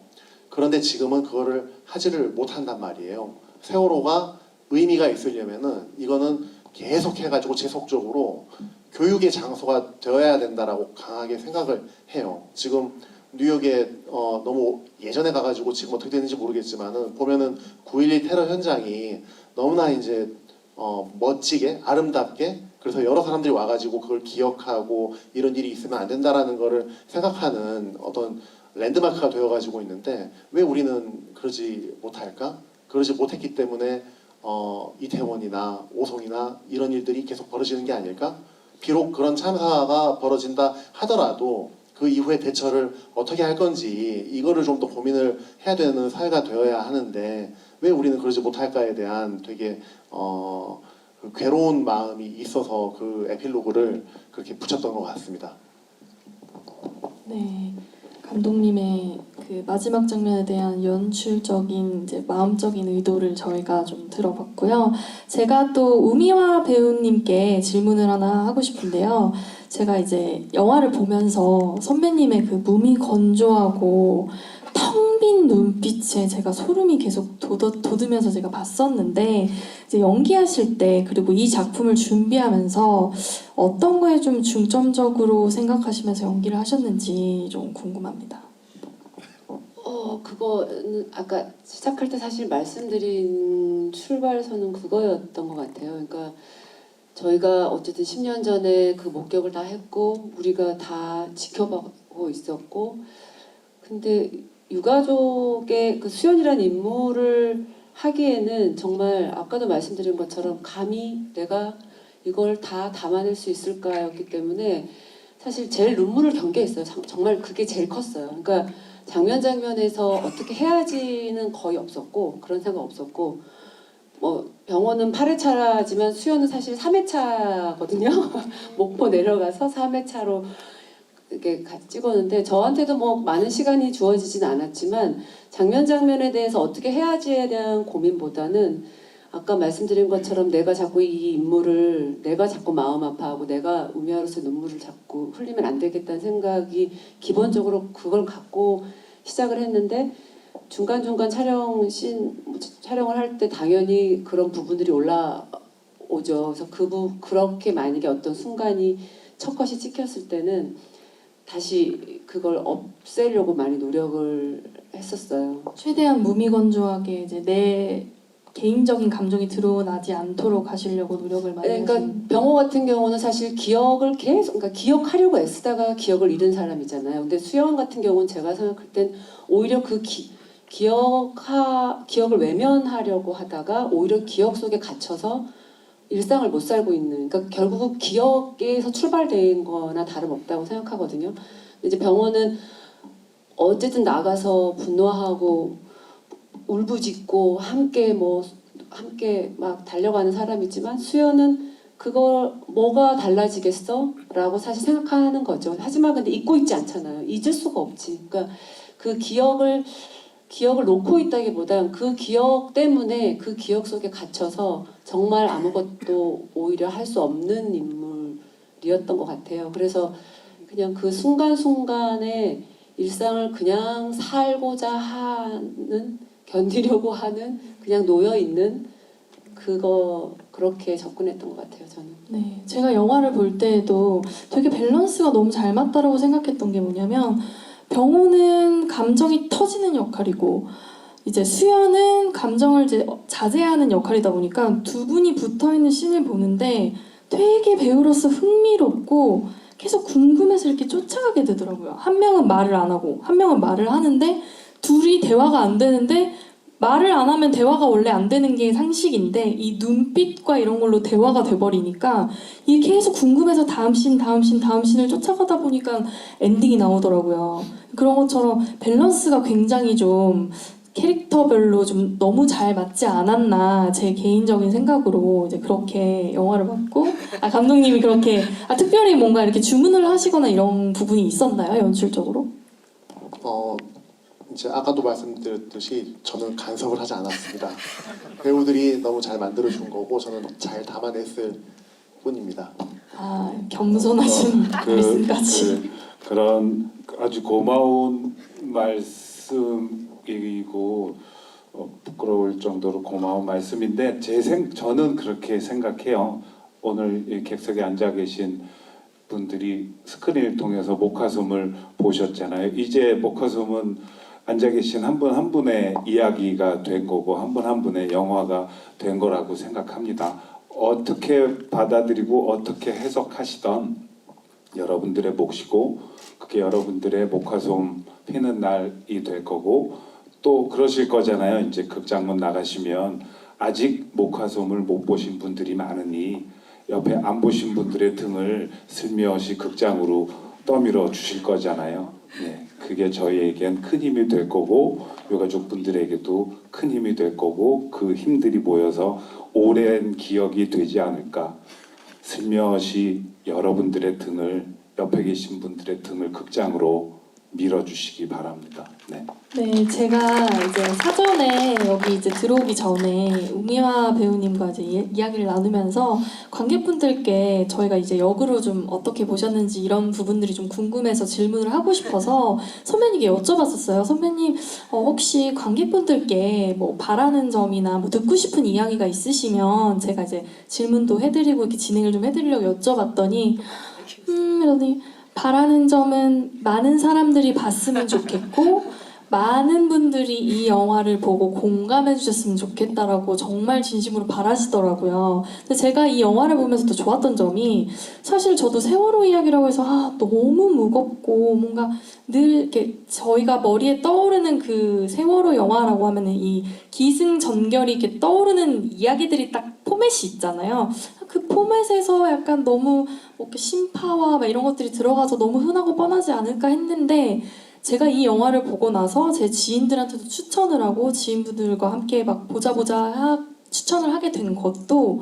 그런데 지금은 그거를 하지를 못한단 말이에요. 세월호가 의미가 있으려면은 이거는 계속 해가지고 지속적으로 교육의 장소가 되어야 된다라고 강하게 생각을 해요. 지금 뉴욕에 너무 예전에 가가지고 지금 어떻게 되는지 모르겠지만은 보면은 9.11 테러 현장이 너무나 이제 멋지게 아름답게, 그래서 여러 사람들이 와가지고 그걸 기억하고 이런 일이 있으면 안 된다라는 거를 생각하는 어떤 랜드마크가 되어가지고 있는데, 왜 우리는 그러지 못할까? 그러지 못했기 때문에 이태원이나 오송이나 이런 일들이 계속 벌어지는 게 아닐까? 비록 그런 참사가 벌어진다 하더라도 그 이후에 대처를 어떻게 할 건지 이거를 좀 더 고민을 해야 되는 사회가 되어야 하는데 왜 우리는 그러지 못할까에 대한 되게 그 괴로운 마음이 있어서 그 에필로그를 그렇게 붙였던 것 같습니다. 네, 감독님의 그 마지막 장면에 대한 연출적인 이제 마음적인 의도를 저희가 좀 들어봤고요. 제가 또 우미화 배우님께 질문을 하나 하고 싶은데요. 제가 이제 영화를 보면서 선배님의 그 무미건조하고 텅 빈 눈빛에 제가 소름이 계속 돋으면서 제가 봤었는데, 이제 연기하실 때 그리고 이 작품을 준비하면서 어떤 거에 좀 중점적으로 생각하시면서 연기를 하셨는지 좀 궁금합니다. 그거는 아까 시작할 때 사실 말씀드린 출발선은 그거였던 것 같아요. 그러니까 저희가 어쨌든 10년 전에 그 목격을 다 했고 우리가 다 지켜보고 있었고, 근데 유가족의 그 수연이라는 인물을 하기에는 정말 아까도 말씀드린 것처럼 감히 내가 이걸 다 담아낼 수 있을까였기 때문에 사실 제일 눈물을 경계했어요. 정말 그게 제일 컸어요. 그러니까 장면에서 어떻게 해야지는 거의 없었고, 그런 생각 없었고, 병원은 8회차지만 수연은 사실 3회차거든요. 목포 내려가서 3회차로 이렇게 같이 찍었는데 저한테도 많은 시간이 주어지진 않았지만 장면에 대해서 어떻게 해야지에 대한 고민보다는 아까 말씀드린 것처럼 내가 자꾸 이 인물을 내가 자꾸 마음 아파하고 내가 우미아로서 눈물을 자꾸 흘리면 안 되겠다는 생각이 기본적으로 그걸 갖고 시작을 했는데 중간중간 촬영을 할 때 당연히 그런 부분들이 올라오죠. 그래서 그렇게 만약에 어떤 순간이 첫 컷이 찍혔을 때는 다시 그걸 없애려고 많이 노력을 했었어요. 최대한 무미건조하게 이제 내 개인적인 감정이 드러나지 않도록 하시려고 노력을 많이 그러니까 하시는. 병호 같은 경우는 사실 기억을 계속 그러니까 기억하려고 애쓰다가 기억을 잃은 사람이잖아요. 근데 수영 같은 경우는 제가 생각할 땐 오히려 그 기억을 외면하려고 하다가 오히려 기억 속에 갇혀서 일상을 못 살고 있는, 그러니까 결국 기억에서 출발된 거나 다름없다고 생각하거든요. 근데 이제 병호는 어쨌든 나가서 분노하고 울부짖고 함께 막 달려가는 사람이지만 수연은 그걸 뭐가 달라지겠어? 라고 사실 생각하는 거죠. 하지만 근데 잊고 있지 않잖아요. 잊을 수가 없지. 그러니까 그 기억을 놓고 있다기보단 그 기억 때문에 그 기억 속에 갇혀서 정말 아무것도 오히려 할 수 없는 인물이었던 것 같아요. 그래서 그냥 그 순간순간에 일상을 그냥 살고자 하는, 견디려고 하는, 그냥 놓여있는 그렇게 접근했던 것 같아요, 저는. 네, 제가 영화를 볼 때에도 되게 밸런스가 너무 잘 맞다라고 생각했던 게 뭐냐면, 병호는 감정이 터지는 역할이고 이제 수연은 감정을 이제 자제하는 역할이다 보니까 두 분이 붙어있는 씬을 보는데 되게 배우로서 흥미롭고 계속 궁금해서 이렇게 쫓아가게 되더라고요. 한 명은 말을 안 하고 한 명은 말을 하는데 둘이 대화가 안 되는데, 말을 안 하면 대화가 원래 안 되는 게 상식인데 이 눈빛과 이런 걸로 대화가 돼버리니까 이게 계속 궁금해서 다음 씬을 쫓아가다 보니까 엔딩이 나오더라고요. 그런 것처럼 밸런스가 굉장히 좀 캐릭터별로 좀 너무 잘 맞지 않았나, 제 개인적인 생각으로 이제 그렇게 영화를 봤고, 감독님이 그렇게 특별히 뭔가 이렇게 주문을 하시거나 이런 부분이 있었나요, 연출적으로? 이제 아까도 말씀드렸듯이 저는 간섭을 하지 않았습니다. 배우들이 너무 잘 만들어준 거고 저는 잘 담아냈을 뿐입니다. 겸손하신 말씀까지. 그런 아주 고마운 말씀이고 부끄러울 정도로 고마운 말씀인데 저는 그렇게 생각해요. 오늘 이 객석에 앉아 계신 분들이 스크린을 통해서 목화솜을 보셨잖아요. 이제 목화솜은 앉아 계신 한 분 한 분의 이야기가 된 거고 한 분 한 분의 영화가 된 거라고 생각합니다. 어떻게 받아들이고 어떻게 해석하시던 여러분들의 몫이고 그게 여러분들의 목화솜 피는 날이 될 거고, 또 그러실 거잖아요. 이제 극장문 나가시면 아직 목화솜을 못 보신 분들이 많으니 옆에 안 보신 분들의 등을 슬며시 극장으로 떠밀어 주실 거잖아요. 네, 그게 저희에겐 큰 힘이 될 거고 유가족분들에게도 큰 힘이 될 거고 그 힘들이 모여서 오랜 기억이 되지 않을까. 슬며시 여러분들의 등을, 옆에 계신 분들의 등을 극장으로 밀어주시기 바랍니다. 네. 네, 제가 이제 사전에 여기 이제 들어오기 전에 우미화 배우님과 이제 이야기를 나누면서 관객분들께 저희가 이제 역으로 좀 어떻게 보셨는지 이런 부분들이 좀 궁금해서 질문을 하고 싶어서 선배님께 여쭤봤었어요. 선배님, 혹시 관객분들께 뭐 바라는 점이나 뭐 듣고 싶은 이야기가 있으시면 제가 이제 질문도 해드리고 이렇게 진행을 좀 해드리려고 여쭤봤더니 이러더니 바라는 점은 많은 사람들이 봤으면 좋겠고 많은 분들이 이 영화를 보고 공감해 주셨으면 좋겠다라고 정말 진심으로 바라시더라고요. 근데 제가 이 영화를 보면서 또 좋았던 점이, 사실 저도 세월호 이야기라고 해서 너무 무겁고 뭔가 늘 이렇게 저희가 머리에 떠오르는 그 세월호 영화라고 하면은 이 기승전결이 이렇게 떠오르는 이야기들이 딱 포맷이 있잖아요. 그 포맷에서 약간 너무 이렇게 심파와 막 이런 것들이 들어가서 너무 흔하고 뻔하지 않을까 했는데, 제가 이 영화를 보고 나서 제 지인들한테도 추천을 하고 지인분들과 함께 막 보자 추천을 하게 된 것도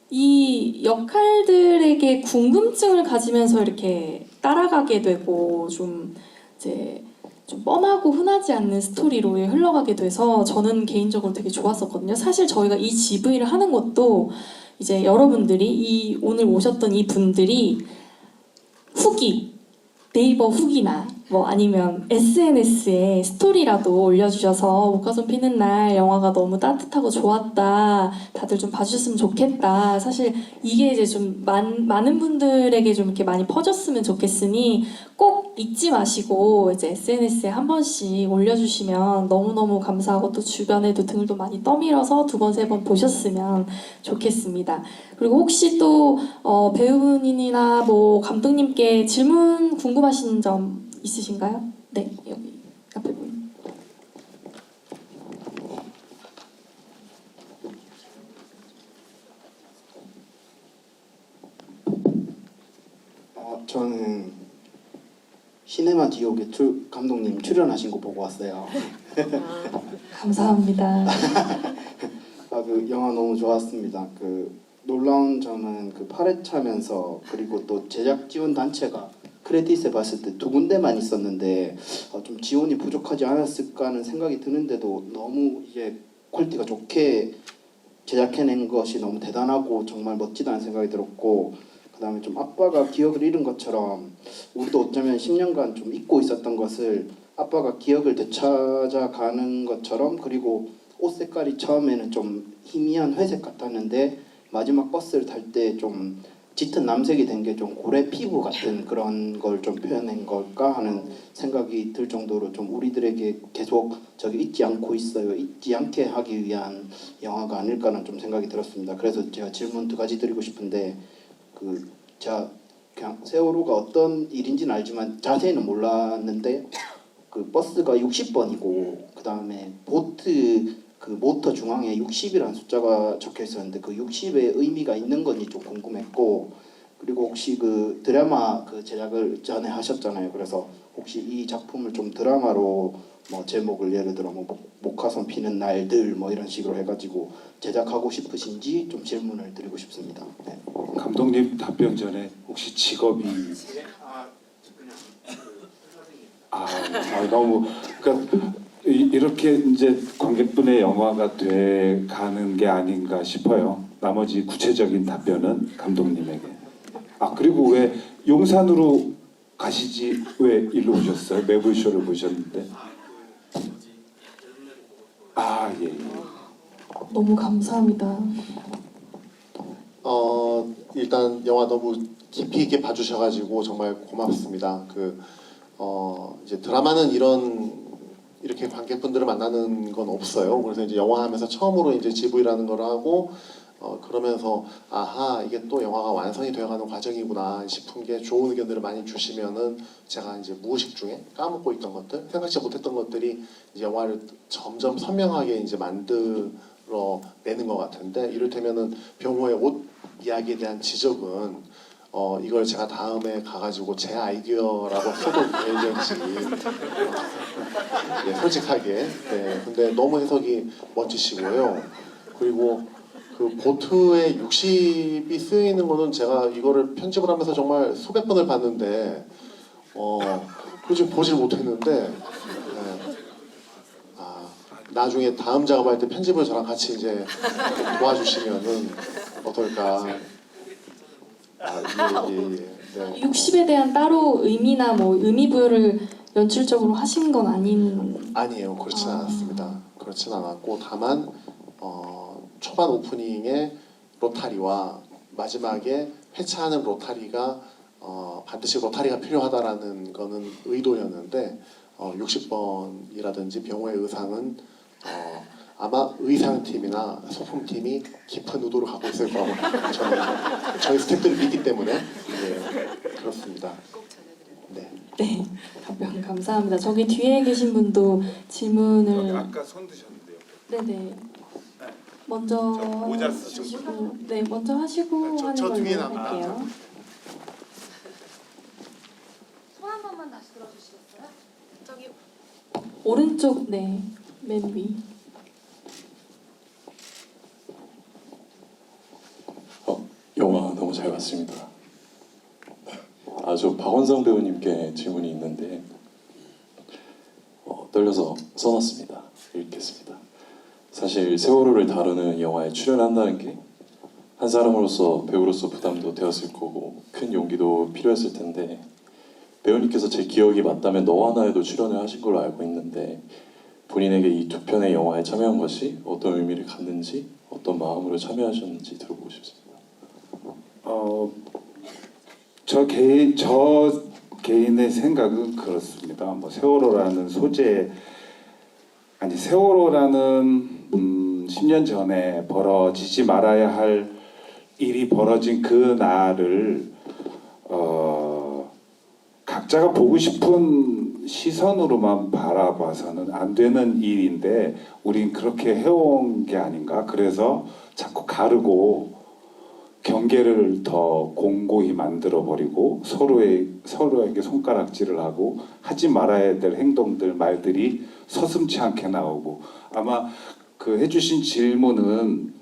이 역할들에게 궁금증을 가지면서 이렇게 따라가게 되고 좀 뻔하고 흔하지 않는 스토리로 흘러가게 돼서 저는 개인적으로 되게 좋았었거든요. 사실 저희가 이 GV를 하는 것도 이제 여러분들이 오늘 오셨던 이 분들이 후기 네이버 후기나 뭐 아니면 SNS에 스토리라도 올려주셔서 목화솜 피는 날 영화가 너무 따뜻하고 좋았다. 다들 좀 봐주셨으면 좋겠다. 사실 이게 이제 좀 많은 분들에게 좀 이렇게 많이 퍼졌으면 좋겠으니 꼭 잊지 마시고 이제 SNS에 한 번씩 올려주시면 너무너무 감사하고 또 주변에도 등을 또 많이 떠밀어서 2번, 3번 보셨으면 좋겠습니다. 그리고 혹시 또 배우분이나 뭐 감독님께 질문 궁금하신 점 있으신가요? 네, 여기 앞에 보이는. 저는 시네마 디옥에 감독님 출연하신 거 보고 왔어요. 감사합니다. 그 영화 너무 좋았습니다. 그 놀라운 점은 그 8회차면서 그리고 또 제작 지원 단체가 크레딧에 봤을 때 2군데만 있었는데 좀 지원이 부족하지 않았을까 하는 생각이 드는데도 너무 이게 퀄리티가 좋게 제작해낸 것이 너무 대단하고 정말 멋지다는 생각이 들었고, 그다음에 좀 아빠가 기억을 잃은 것처럼 우리도 어쩌면 10년간 좀 잊고 있었던 것을 아빠가 기억을 되찾아가는 것처럼, 그리고 옷 색깔이 처음에는 좀 희미한 회색 같았는데 마지막 버스를 탈 때 좀 짙은 남색이 된 게 좀 고래 피부 같은 그런 걸 좀 표현한 걸까 하는 생각이 들 정도로 좀 우리들에게 계속 저기 잊지 않고 있어요, 잊지 않게 하기 위한 영화가 아닐까라는 좀 생각이 들었습니다. 그래서 제가 질문 2가지 드리고 싶은데, 제가 그냥 세월호가 어떤 일인지는 알지만 자세히는 몰랐는데 그 버스가 60번이고 그 다음에 보트 그 모터 중앙에 60이라는 숫자가 적혀 있었는데 그 60의 의미가 있는 건지 좀 궁금했고, 그리고 혹시 그 드라마 그 제작을 전에 하셨잖아요. 그래서 혹시 이 작품을 좀 드라마로 뭐 제목을 예를 들어 뭐 목화솜 피는 날들 뭐 이런 식으로 해가지고 제작하고 싶으신지 좀 질문을 드리고 싶습니다. 네. 감독님 답변 전에 혹시 직업이 너무 그러니까 이렇게 이제 관객분의 영화가 돼 가는 게 아닌가 싶어요. 나머지 구체적인 답변은 감독님에게. 그리고 왜 용산으로 가시지 왜 일로 오셨어요? 매불쇼를 보셨는데. 예. 너무 감사합니다. 일단 영화 너무 깊이 있게 봐주셔가지고 정말 고맙습니다. 이제 드라마는 이렇게 관객분들을 만나는 건 없어요. 그래서 이제 영화 하면서 처음으로 이제 GV라는 걸 하고 그러면서 이게 또 영화가 완성이 되어가는 과정이구나 싶은 게 좋은 의견들을 많이 주시면은 제가 이제 무의식 중에 까먹고 있던 것들, 생각지 못했던 것들이 이제 영화를 점점 선명하게 이제 만들어 내는 것 같은데, 이를테면은 병호의 옷 이야기에 대한 지적은 이걸 제가 다음에 가가지고 제 아이디어라고 써도 되는지 솔직하게. 네, 근데 너무 해석이 멋지시고요. 그리고 그 보트에 60이 쓰여 있는 거는 제가 이거를 편집을 하면서 정말 수백 번을 봤는데 굳이 보질 못했는데 나중에 다음 작업할 때 편집을 저랑 같이 이제 도와주시면은 어떨까. 네. 60에 대한 따로 의미나 뭐 의미 부여를 연출적으로 하신 건 아니에요. 그렇진 않았습니다. 그렇진 않았고, 다만 초반 오프닝의 로타리와 마지막에 회차하는 로타리가 반드시 로타리가 필요하다라는 거는 의도였는데 60번이라든지 병호의 의상은 아마 의상팀이나 소품팀이 깊은 의도를 갖고 있을 거라고 저희 스태프들을 믿기 때문에 그렇습니다. 네. 네, 답변 감사합니다. 저기 뒤에 계신 분도 질문을 아까 손 드셨는데요. 네네 먼저 모자 하시고 먼저 하시고 저 하는 뒤에 걸로 할게요. 손 한 번만 다시 들어주시겠어요? 저기 오른쪽 맨 위. 영화 너무 잘 봤습니다. 저 박원성 배우님께 질문이 있는데 떨려서 써놨습니다. 읽겠습니다. 사실 세월호를 다루는 영화에 출연한다는 게 한 사람으로서 배우로서 부담도 되었을 거고 큰 용기도 필요했을 텐데 배우님께서 제 기억이 맞다면 너와 나에도 출연을 하신 걸로 알고 있는데 본인에게 이 두 편의 영화에 참여한 것이 어떤 의미를 갖는지 어떤 마음으로 참여하셨는지 들어보고 싶습니다. 저 개인의 생각은 그렇습니다. 뭐 세월호라는 소재 아니 세월호라는 10년 전에 벌어지지 말아야 할 일이 벌어진 그 날을 각자가 보고 싶은 시선으로만 바라봐서는 안 되는 일인데 우린 그렇게 해온 게 아닌가. 그래서 자꾸 가르고 경계를 더 공고히 만들어버리고 서로에게 손가락질을 하고 하지 말아야 될 행동들, 말들이 서슴지 않게 나오고 아마 그 해주신 질문은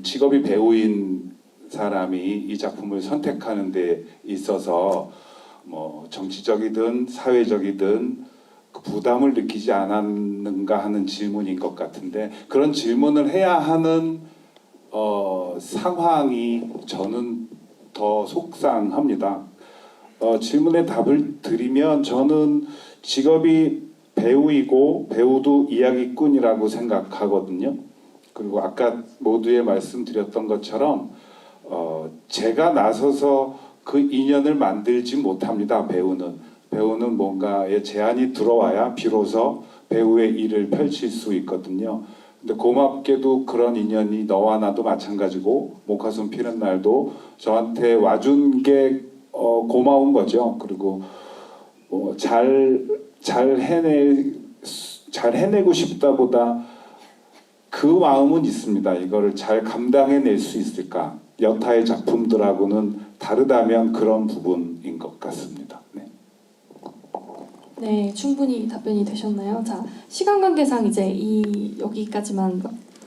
직업이 배우인 사람이 이 작품을 선택하는 데 있어서 뭐 정치적이든 사회적이든 그 부담을 느끼지 않았는가 하는 질문인 것 같은데 그런 질문을 해야 하는 상황이 저는 더 속상합니다. 질문에 답을 드리면 저는 직업이 배우이고 배우도 이야기꾼이라고 생각하거든요. 그리고 아까 모두에 말씀드렸던 것처럼 제가 나서서 그 인연을 만들지 못합니다. 배우는 뭔가의 제안이 들어와야 비로소 배우의 일을 펼칠 수 있거든요. 근데 고맙게도 그런 인연이 너와 나도 마찬가지고 목화솜 피는 날도 저한테 와준 게 고마운 거죠. 그리고 잘 해내고 싶다보다 그 마음은 있습니다. 이거를 잘 감당해낼 수 있을까? 여타의 작품들하고는 다르다면 그런 부분인 것 같습니다. 네. 네, 충분히 답변이 되셨나요? 자, 시간 관계상 이제 여기까지만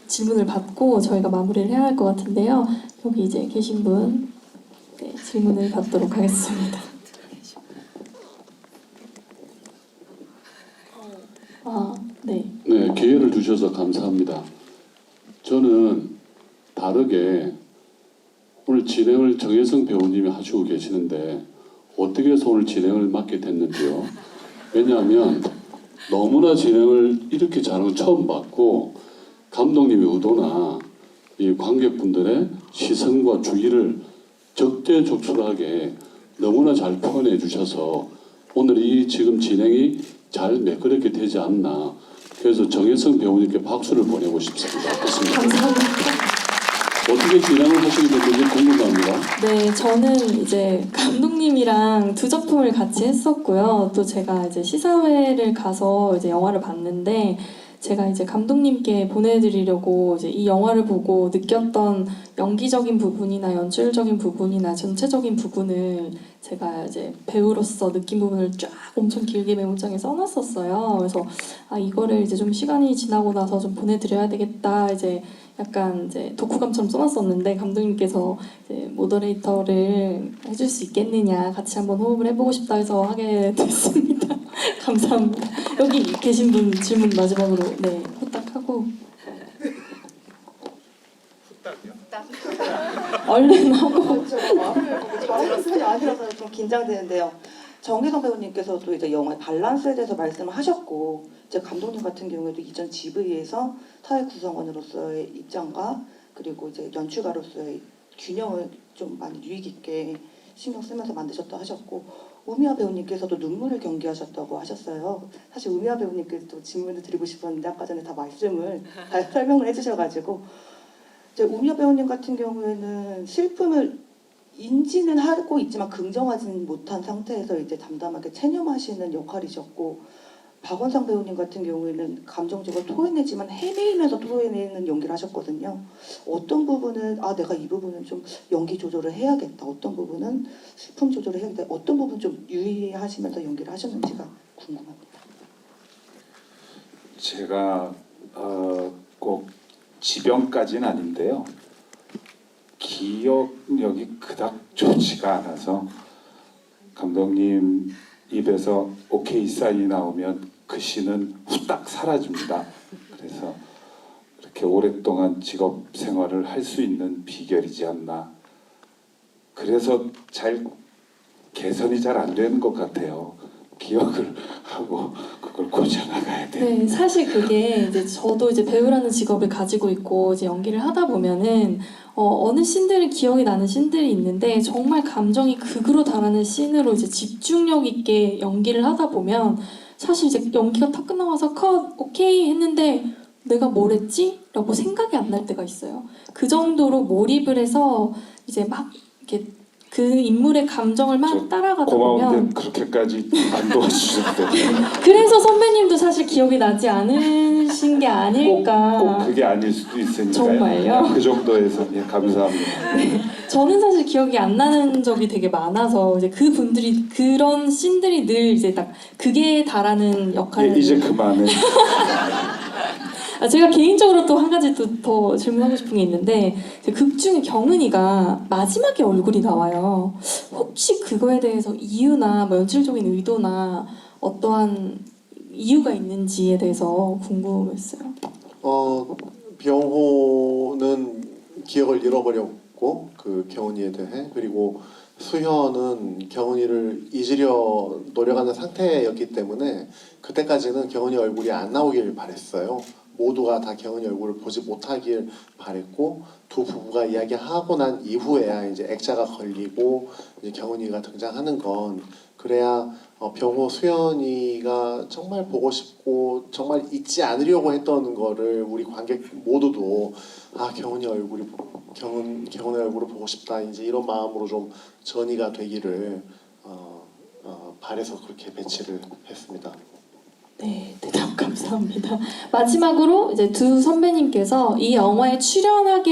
질문을 받고 저희가 마무리를 해야 할 것 같은데요. 여기 이제 계신 분 질문을 받도록 하겠습니다. 네. 네, 기회를 주셔서 감사합니다. 저는 다르게 오늘 진행을 정혜성 배우님이 하시고 계시는데 어떻게 해서 오늘 진행을 맡게 됐는지요. 왜냐하면 너무나 진행을 이렇게 잘하는 건 처음 봤고 감독님의 의도나 이 관객분들의 시선과 주의를 적재적소하게 너무나 잘 표현해 주셔서 오늘 이 지금 진행이 잘 매끄럽게 되지 않나. 그래서 정혜성 배우님께 박수를 보내고 싶습니다. 어떻습니까? 감사합니다. 어떻게 진행을 하시게 됐는지 궁금합니다. 네, 저는 이제 감독님이랑 두 작품을 같이 했었고요. 또 제가 이제 시사회를 가서 이제 영화를 봤는데 제가 이제 감독님께 보내드리려고 이제 이 영화를 보고 느꼈던 연기적인 부분이나 연출적인 부분이나 전체적인 부분을 제가 이제 배우로서 느낀 부분을 쫙 엄청 길게 메모장에 써놨었어요. 그래서 이거를 이제 좀 시간이 지나고 나서 좀 보내드려야 되겠다 이제 약간 이제 독후감처럼 써놨었는데 감독님께서 이제 모더레이터를 해줄 수 있겠느냐 같이 한번 호흡을 해보고 싶다 해서 하게 됐습니다. 감사합니다. 여기 계신 분 질문 마지막으로 후딱하고 얼른 하고 말씀이 아니라서 좀 긴장되는데요. 정혜성 배우님께서도 이제 영화의 밸런스에 대해서 말씀을 하셨고 이제 감독님 같은 경우에도 이전 GV에서 사회 구성원으로서의 입장과 그리고 이제 연출가로서의 균형을 좀 많이 유익 있게 신경 쓰면서 만드셨다 하셨고 우미아 배우님께서도 눈물을 경계하셨다고 하셨어요. 사실 우미아 배우님께도 질문을 드리고 싶었는데 아까 전에 다 말씀을 다 설명을 해주셔가지고 이제 우미아 배우님 같은 경우에는 슬픔을 인지는 하고 있지만 긍정하지는 못한 상태에서 이제 담담하게 체념하시는 역할이셨고 박원상 배우님 같은 경우에는 감정적으로 토해내지만 헤매이면서 토해내는 연기를 하셨거든요. 어떤 부분은 내가 이 부분은 좀 연기 조절을 해야겠다. 어떤 부분은 슬픔 조절을 해야겠다. 어떤 부분 좀 유의하시면서 연기를 하셨는지가 궁금합니다. 제가 꼭 지병까지는 아닌데요. 기억력이 그닥 좋지가 않아서 감독님 입에서 오케이 사인이 나오면 그 시는 후딱 사라집니다. 그래서 이렇게 오랫동안 직업 생활을 할 수 있는 비결이지 않나. 그래서 잘 개선이 잘 안 되는 것 같아요. 기억을 하고 그걸 고쳐나가야 돼. 네, 사실 그게 이제 저도 이제 배우라는 직업을 가지고 있고 이제 연기를 하다 보면은 어느 씬들은 기억이 나는 씬들이 있는데 정말 감정이 극으로 달하는 씬으로 이제 집중력 있게 연기를 하다 보면 사실 이제 연기가 다 끝나가서 컷 오케이 했는데 내가 뭘 했지? 라고 생각이 안 날 때가 있어요. 그 정도로 몰입을 해서 이제 막 이렇게 그 인물의 감정을 막 따라가다 보면 고마운데 그렇게까지 안 도와주셨대. 그래서 선배님도 사실 기억이 나지 않으신 게 아닐까. 꼭 그게 아닐 수도 있으니까요. 정말요? 그 정도에서 예, 감사합니다. 저는 사실 기억이 안 나는 적이 되게 많아서 이제 그 분들이 그런 씬들이 늘 이제 딱 그게 달하는 역할을 예, 이제 그만해. 제가 개인적으로 또 한 가지 또 더 질문하고 싶은 게 있는데 극 중에 경은이가 마지막에 얼굴이 나와요. 혹시 그거에 대해서 이유나 뭐 연출적인 의도나 어떠한 이유가 있는지에 대해서 궁금했어요. 병호는 기억을 잃어버렸고 그 경은이에 대해, 그리고 수현은 경은이를 잊으려 노력하는 상태였기 때문에 그때까지는 경은이 얼굴이 안 나오길 바랬어요. 모두가 다 경은이 얼굴을 보지 못하길 바랬고, 두 부부가 이야기하고 난 이후에야 이제 액자가 걸리고 이제 경은이가 등장하는 건, 그래야 병호 수연이가 정말 보고 싶고 정말 잊지 않으려고 했던 거를 우리 관객 모두도 경은이 얼굴이 경은의 얼굴을 보고 싶다, 이제 이런 마음으로 좀 전이가 되기를 바래서 그렇게 배치를 했습니다. 네, 대답 감사합니다. 마지막으로 이제 두 선배님께서 이 영화에 출연을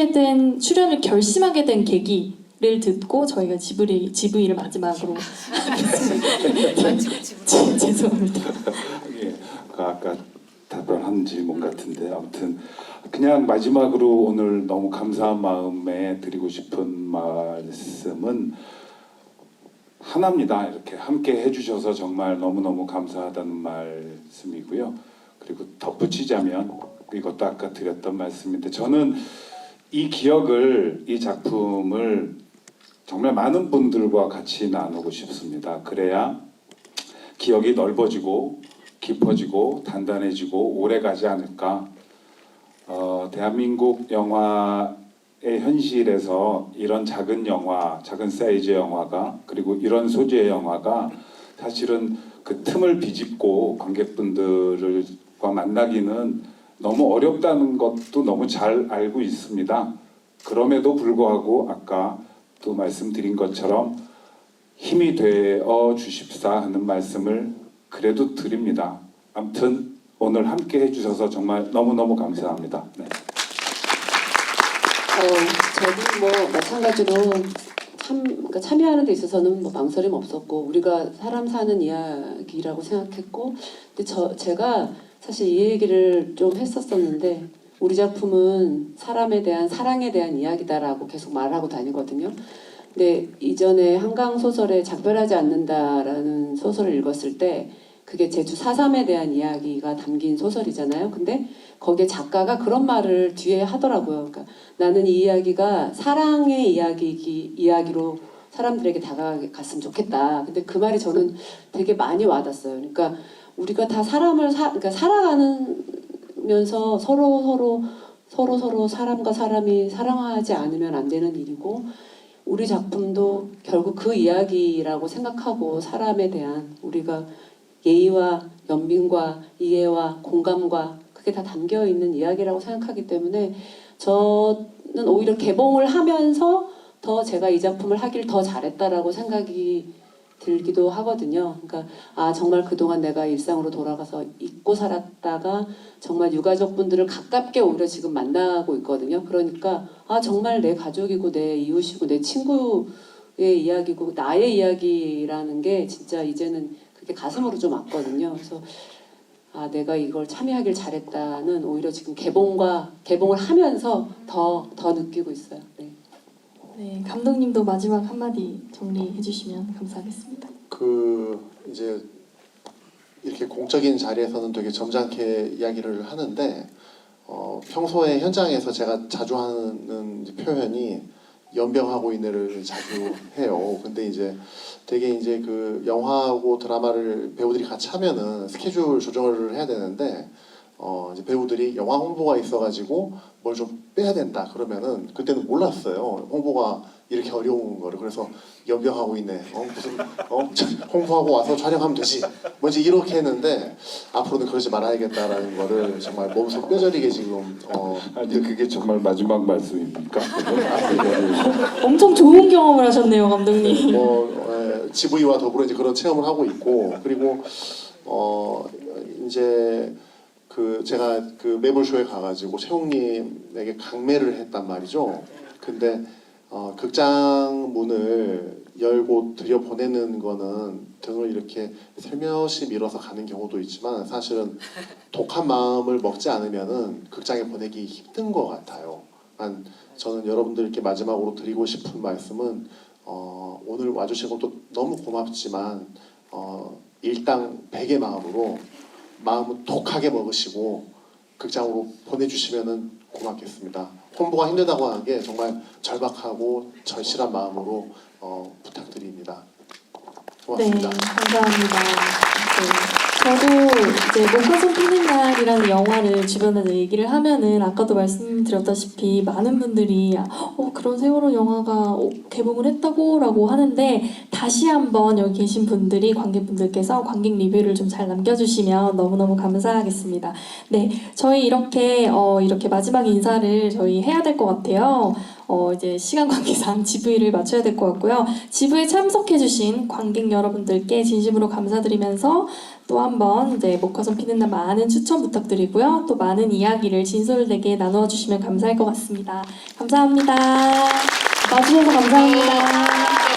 결심하게 된 계기를 듣고 저희가 GV를 마지막으로 하겠습니다. 죄송합니다. 예, 그 아까 답변한 질문 같은데 아무튼 그냥 마지막으로 오늘 너무 감사한 마음에 드리고 싶은 말씀은 하나입니다. 이렇게 함께 해주셔서 정말 너무너무 감사하다는 말씀이고요. 그리고 덧붙이자면 이것도 아까 드렸던 말씀인데, 저는 이 기억을, 이 작품을 정말 많은 분들과 같이 나누고 싶습니다. 그래야 기억이 넓어지고 깊어지고 단단해지고 오래가지 않을까. 대한민국 영화의 현실에서 이런 작은 영화, 작은 사이즈의 영화가, 그리고 이런 소재의 영화가 사실은 그 틈을 비집고 관객분들과 만나기는 너무 어렵다는 것도 너무 잘 알고 있습니다. 그럼에도 불구하고 아까 또 말씀드린 것처럼 힘이 되어 주십사 하는 말씀을 그래도 드립니다. 아무튼 오늘 함께 해주셔서 정말 너무너무 감사합니다. 네. 저도 뭐 마찬가지로 그러니까 참여하는 데 있어서는 뭐 망설임 없었고, 우리가 사람 사는 이야기라고 생각했고, 근데 제가 사실 이 얘기를 좀 했었었는데, 우리 작품은 사람에 대한 사랑에 대한 이야기다라고 계속 말하고 다니거든요. 근데 이전에 한강 소설에 작별하지 않는다라는 소설을 읽었을 때 그게 제주 4.3에 대한 이야기가 담긴 소설이잖아요. 근데 거기에 작가가 그런 말을 뒤에 하더라고요. 그러니까 나는 이 이야기가 사랑의 이야기로 사람들에게 다가갔으면 좋겠다. 근데 그 말이 저는 되게 많이 와닿았어요. 그러니까 우리가 다 사람을 그러니까 살아가면서 서로 사람과 사람이 사랑하지 않으면 안 되는 일이고, 우리 작품도 결국 그 이야기라고 생각하고 사람에 대한 우리가 예의와 연민과 이해와 공감과 그게 다 담겨 있는 이야기라고 생각하기 때문에 저는 오히려 개봉을 하면서 더 제가 이 작품을 하길 더 잘했다라고 생각이 들기도 하거든요. 그러니까 정말 그동안 내가 일상으로 돌아가서 잊고 살았다가 정말 유가족분들을 가깝게 오히려 지금 만나고 있거든요. 그러니까 정말 내 가족이고 내 이웃이고 내 친구의 이야기고 나의 이야기라는 게 진짜 이제는 그게 가슴으로 좀 왔거든요. 그래서 내가 이걸 참여하길 잘했다는 오히려 지금 개봉을 하면서 더 느끼고 있어요. 네. 네, 감독님도 마지막 한마디 정리해 주시면 감사하겠습니다. 이제 이렇게 공적인 자리에서는 되게 점잖게 이야기를 하는데 평소에 현장에서 제가 자주 하는 이제 표현이 연병하고 있네를 자주 해요. 근데 이제 되게 이제 그 영화하고 드라마를 배우들이 같이 하면은 스케줄 조정을 해야 되는데 이제 배우들이 영화 홍보가 있어가지고 뭘 좀 빼야 된다 그러면은 그때는 몰랐어요. 홍보가 이렇게 어려운 거를. 그래서 연병하고 있네. 무슨 홍보하고 와서 촬영하면 되지. 뭔지 이렇게 했는데 앞으로는 그러지 말아야겠다라는 거를 정말 몸소 뼈저리게 지금 아니 그게 정말 마지막 말씀입니까? 엄청 좋은 경험을 하셨네요, 감독님. GV와 더불어 이제 그런 체험을 하고 있고 그리고 이제 그 제가 그 매불쇼에 가가지고 최홍님에게 강매를 했단 말이죠. 근데 극장 문을 열고 들여보내는 거는 등을 이렇게 슬며시 밀어서 가는 경우도 있지만 사실은 독한 마음을 먹지 않으면은 극장에 보내기 힘든 것 같아요. 저는 여러분들께 마지막으로 드리고 싶은 말씀은 오늘 와주신 것도 너무 고맙지만 일당 100의 마음으로 마음은 독하게 먹으시고 극장으로 보내주시면 고맙겠습니다. 홍보가 힘들다고 하는 게 정말 절박하고 절실한 마음으로 부탁드립니다. 고맙습니다. 네, 감사합니다. 저도 이제 목화손 피는 날이라는 영화를 주변에서 얘기를 하면은 아까도 말씀드렸다시피 많은 분들이 그런 세월호 영화가 개봉을 했다고 라고 하는데 다시 한번 여기 계신 분들이 관객분들께서 관객 리뷰를 좀 잘 남겨주시면 너무너무 감사하겠습니다. 네, 저희 이렇게 마지막 인사를 저희 해야 될 것 같아요. 이제 시간 관계상 GV를 맞춰야 될 것 같고요. GV에 참석해주신 관객 여러분들께 진심으로 감사드리면서 또 한번 이제 목화손 피는 날 많은 추천 부탁드리고요. 또 많은 이야기를 진솔되게 나누어 주시면 감사할 것 같습니다. 감사합니다. 와주셔서 감사합니다.